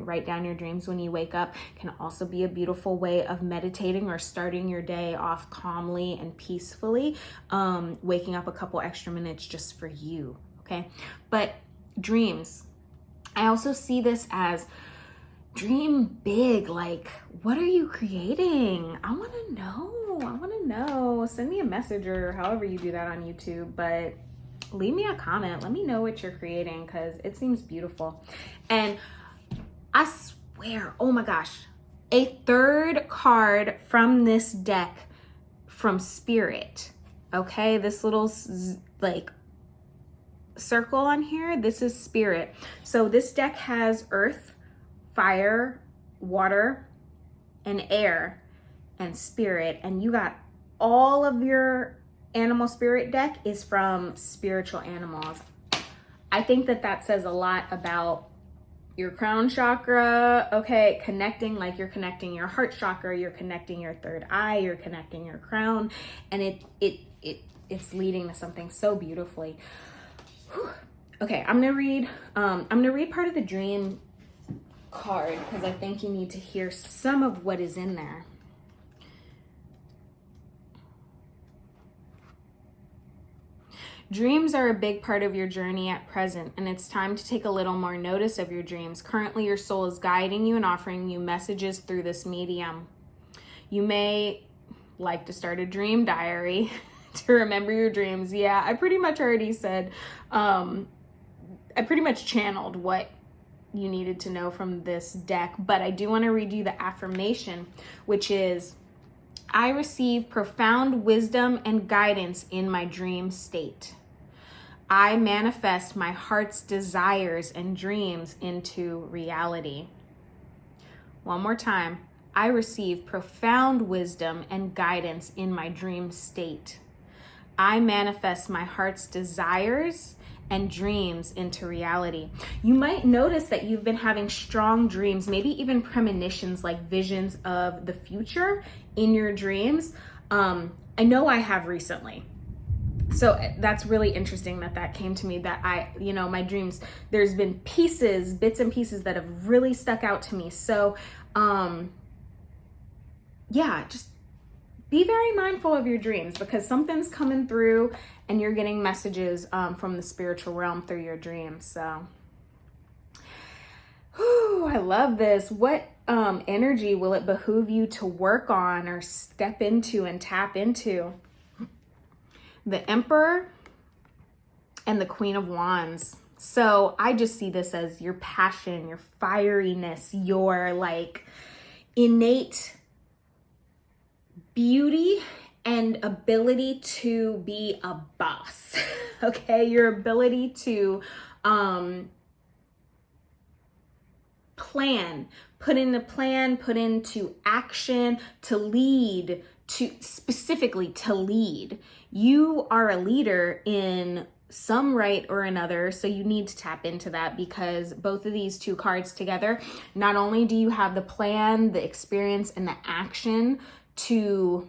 write down your dreams when you wake up. Can also be a beautiful way of meditating or starting your day off calmly and peacefully, waking up a couple extra minutes just for you, okay? But dreams, I also see this as dream big. Like, what are you creating? I want to know. Send me a message or however you do that on YouTube, but leave me a comment. Let me know what you're creating, because it seems beautiful. And I swear, oh my gosh, a third card from this deck from Spirit. Okay, this little like circle on here, this is Spirit. So this deck has earth, fire, water, and air, and spirit, and you got all of your animal spirit deck is from spiritual animals. I think that says a lot about your crown chakra, okay? Connecting, like you're connecting your heart chakra, you're connecting your third eye, you're connecting your crown, and it's leading to something so beautifully. Whew. Okay, I'm gonna read part of the dream card, because I think you need to hear some of what is in there. Dreams are a big part of your journey at present, and it's time to take a little more notice of your dreams. Currently, your soul is guiding you and offering you messages through this medium. You may like to start a dream diary to remember your dreams. Yeah, I pretty much already said, I pretty much channeled what you needed to know from this deck, but I do want to read you the affirmation, which is, I receive profound wisdom and guidance in my dream state. I manifest my heart's desires and dreams into reality. One more time. I receive profound wisdom and guidance in my dream state. I manifest my heart's desires and dreams into reality. You might notice that you've been having strong dreams, maybe even premonitions, like visions of the future in your dreams. I know I have recently. So that's really interesting that came to me, that my dreams, there's been bits and pieces that have really stuck out to me. So, just be very mindful of your dreams, because something's coming through and you're getting messages from the spiritual realm through your dreams. So, I love this. What energy will it behoove you to work on or step into and tap into? The Emperor and the Queen of Wands. So I just see this as your passion, your fieriness, your like innate beauty and ability to be a boss. Okay, your ability to put into action, to lead, specifically to lead. You are a leader in some right or another, so you need to tap into that, because both of these two cards together, not only do you have the plan, the experience, and the action to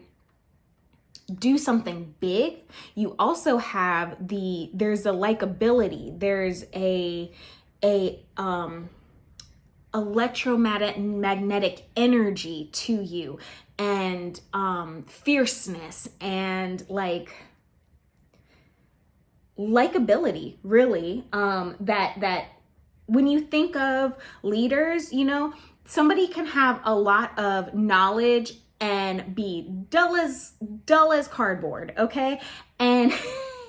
do something big, you also have there's a likability, there's a electromagnetic energy to you, and fierceness, and likability, really, that when you think of leaders, somebody can have a lot of knowledge and be dull as cardboard, okay? And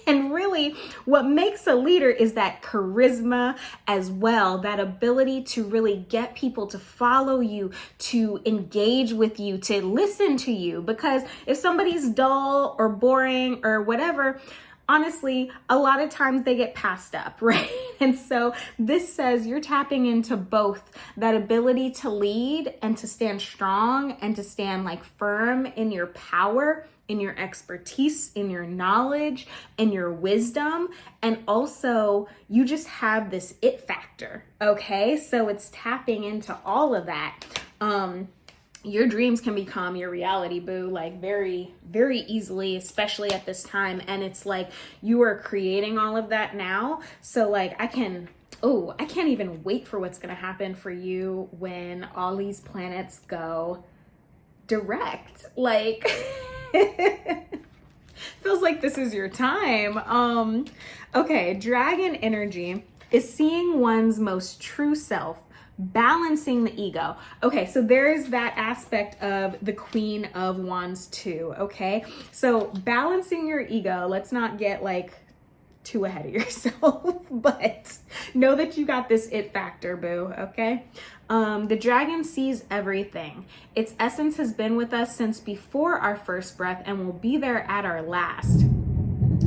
and really what makes a leader is that charisma as well, that ability to really get people to follow you, to engage with you, to listen to you. Because if somebody's dull or boring or whatever, honestly, a lot of times they get passed up, right? And so this says you're tapping into both that ability to lead and to stand strong and to stand firm in your power in your expertise, in your knowledge, and your wisdom. And also, you just have this it factor, okay? So it's tapping into all of that. Your dreams can become your reality, boo, like very, very easily, especially at this time. And it's like you are creating all of that now. So like I can't even wait for what's going to happen for you when all these planets go direct. Like feels like this is your time. Okay, dragon energy is seeing one's most true self, balancing the ego. Okay, so there's that aspect of the Queen of Wands too, okay? So balancing your ego, let's not get like too ahead of yourself, but know that you got this it factor, boo, okay? The dragon sees everything. Its essence has been with us since before our first breath and will be there at our last.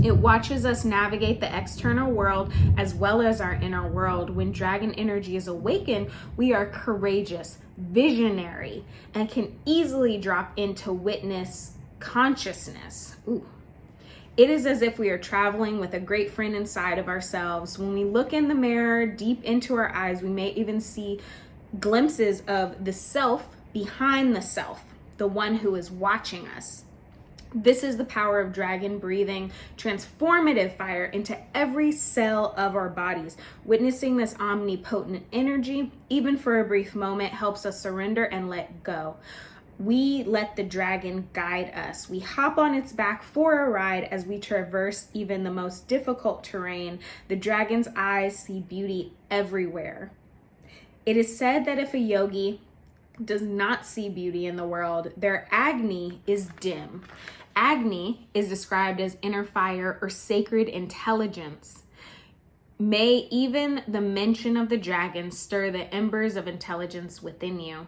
It watches us navigate the external world as well as our inner world. When dragon energy is awakened, we are courageous, visionary, and can easily drop into witness consciousness. Ooh. It is as if we are traveling with a great friend inside of ourselves. When we look in the mirror, deep into our eyes, we may even see glimpses of the self behind the self, the one who is watching us. This is the power of dragon breathing transformative fire into every cell of our bodies. Witnessing this omnipotent energy, even for a brief moment, helps us surrender and let go. We let the dragon guide us. We hop on its back for a ride as we traverse even the most difficult terrain. The dragon's eyes see beauty everywhere. It is said that if a yogi does not see beauty in the world, their Agni is dim. Agni is described as inner fire or sacred intelligence. May even the mention of the dragon stir the embers of intelligence within you.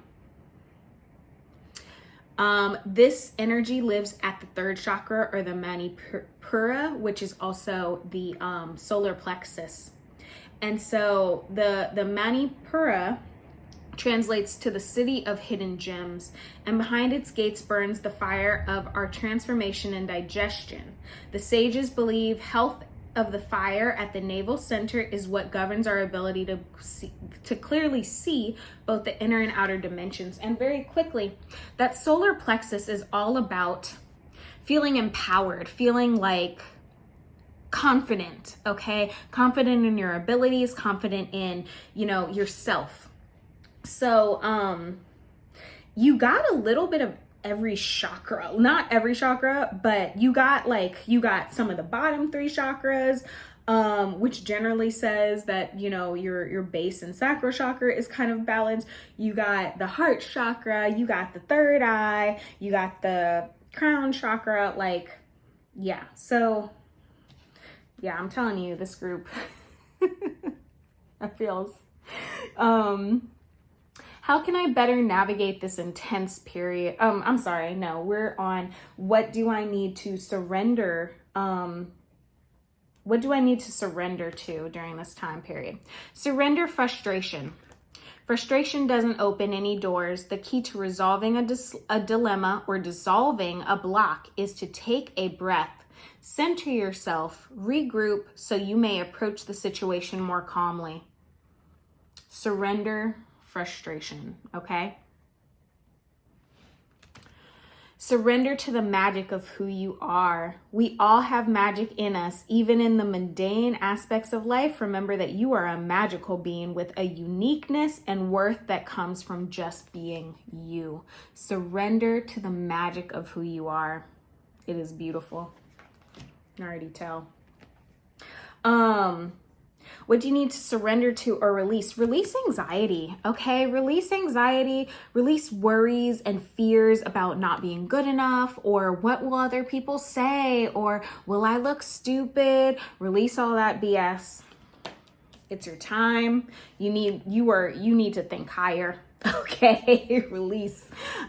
This energy lives at the third chakra or the Manipura, which is also the solar plexus. And so the Manipura translates to the city of hidden gems, and behind its gates burns the fire of our transformation and digestion. The sages believe health of the fire at the navel center is what governs our ability to clearly see both the inner and outer dimensions. And very quickly, that solar plexus is all about feeling empowered, feeling like confident, okay? Confident in your abilities, confident in, yourself. So, you got a little bit of every chakra, not every chakra, but you got some of the bottom three chakras, which generally says that, your base and sacral chakra is kind of balanced. You got the heart chakra, you got the third eye, you got the crown chakra, yeah. So yeah, I'm telling you, this group, it feels, how can I better navigate this intense period? We're on what do I need to surrender? What do I need to surrender to during this time period? Surrender frustration. Frustration doesn't open any doors. The key to resolving a dilemma or dissolving a block is to take a breath, center yourself, regroup so you may approach the situation more calmly. Surrender frustration, okay? Surrender to the magic of who you are. We all have magic in us, even in the mundane aspects of life. Remember that you are a magical being with a uniqueness and worth that comes from just being you. Surrender to the magic of who you are. It is beautiful. I can already tell. What do you need to surrender to or release? Release anxiety, okay? Release anxiety, release worries and fears about not being good enough, or what will other people say, or will I look stupid? Release all that BS. It's your time. You need to think higher. Okay, release.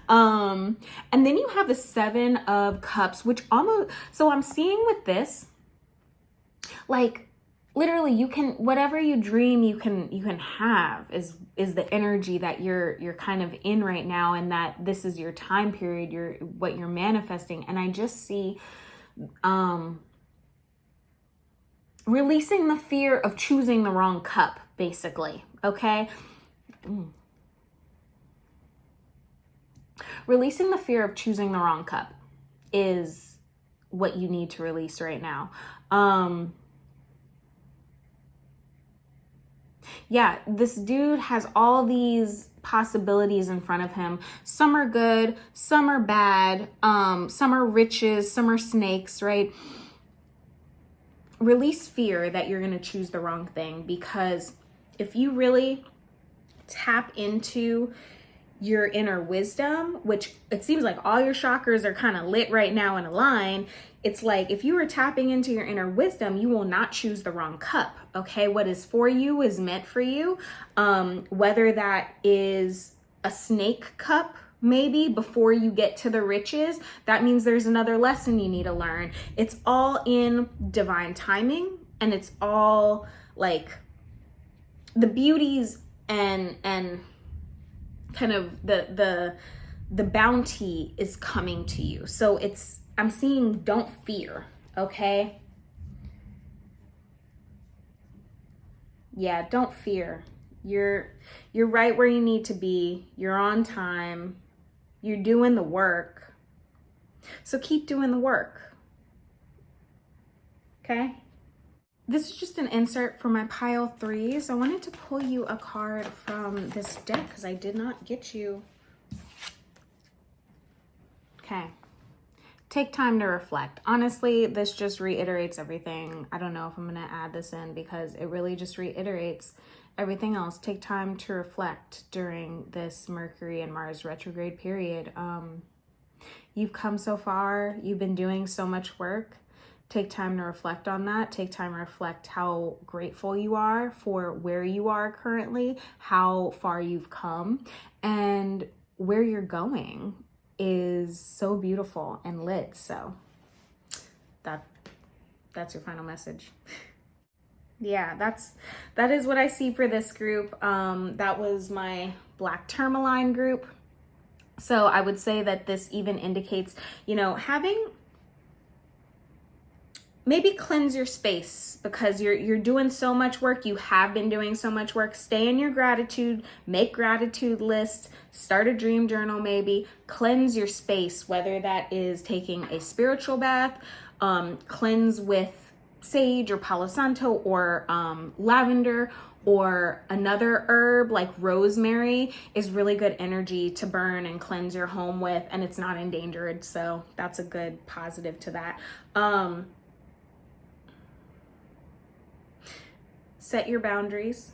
And then you have the 7 of Cups, which so I'm seeing with this, literally you can, whatever you dream you can have is the energy that you're kind of in right now, and that this is your time period, what you're manifesting. And I just see releasing the fear of choosing the wrong cup, basically. Okay. Releasing the fear of choosing the wrong cup is what you need to release right now. Yeah, this dude has all these possibilities in front of him. Some are good, some are bad, some are riches, some are snakes, right? Release fear that you're going to choose the wrong thing, because if you really tap into your inner wisdom, which it seems like all your chakras are kind of lit right now and aligned, it's like if you were tapping into your inner wisdom, you will not choose the wrong cup. Okay, what is for you is meant for you. Whether that is a snake cup, maybe before you get to the riches, that means there's another lesson you need to learn. It's all in divine timing, and it's all like the beauties and kind of the bounty is coming to you. So I'm seeing don't fear, okay? Yeah, don't fear. You're right where you need to be. You're on time. You're doing the work. So keep doing the work. Okay? This is just an insert for my pile 3s. I wanted to pull you a card from this deck because I did not get you. Okay. Take time to reflect. Honestly, this just reiterates everything. I don't know if I'm going to add this in because it really just reiterates everything else. Take time to reflect during this Mercury and Mars retrograde period. You've come so far. You've been doing so much work. Take time to reflect on that. Take time to reflect how grateful you are for where you are currently, how far you've come, and where you're going is so beautiful and lit. So that's your final message. Yeah, that is what I see for this group. That was my Black Tourmaline group. So I would say that this even indicates, having, maybe cleanse your space because you're doing so much work. You have been doing so much work. Stay in your gratitude, make gratitude lists, start a dream journal, maybe cleanse your space, whether that is taking a spiritual bath, cleanse with sage or Palo Santo or lavender, or another herb like rosemary is really good energy to burn and cleanse your home with, and it's not endangered. So that's a good positive to that. Set your boundaries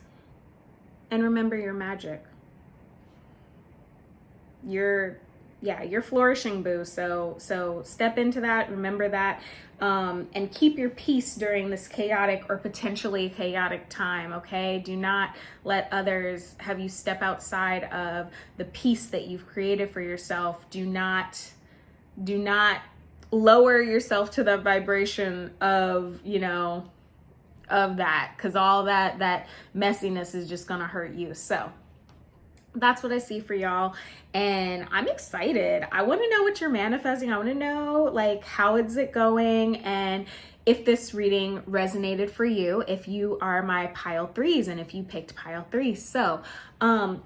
and remember your magic. You're flourishing, boo. So step into that, remember that, and keep your peace during this chaotic or potentially chaotic time, okay? Do not let others have you step outside of the peace that you've created for yourself. Do not lower yourself to the vibration of, of that, because all that messiness is just gonna hurt you. So that's what I see for y'all, and I'm excited. I want to know what you're manifesting. I want to know, like, how is it going, and if this reading resonated for you, if you are my pile 3s, and if you picked pile 3. So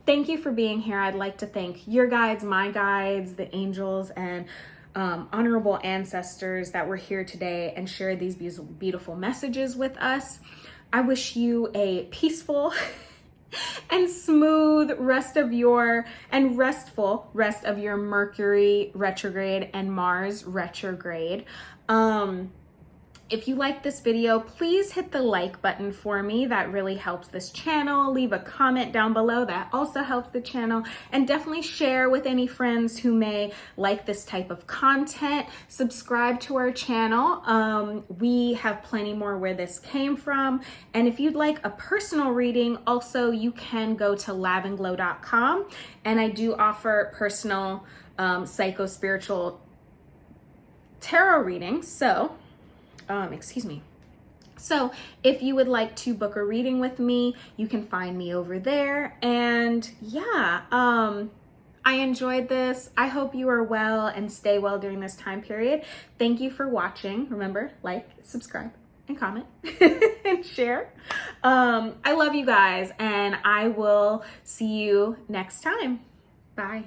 thank you for being here. I'd like to thank your guides, my guides, the angels, and honorable ancestors that were here today and shared these beautiful messages with us. I wish you a peaceful and smooth restful rest of your Mercury retrograde and Mars retrograde. If you like this video, please hit the like button for me. That really helps this channel. Leave a comment down below. That also helps the channel. And definitely share with any friends who may like this type of content. Subscribe to our channel. We have plenty more where this came from. And if you'd like a personal reading, also you can go to lavandglow.com. And I do offer personal psycho-spiritual tarot readings. So excuse me. So if you would like to book a reading with me, you can find me over there. And yeah, I enjoyed this. I hope you are well and stay well during this time period. Thank you for watching. Remember, like, subscribe, and comment, and share. I love you guys, and I will see you next time. Bye.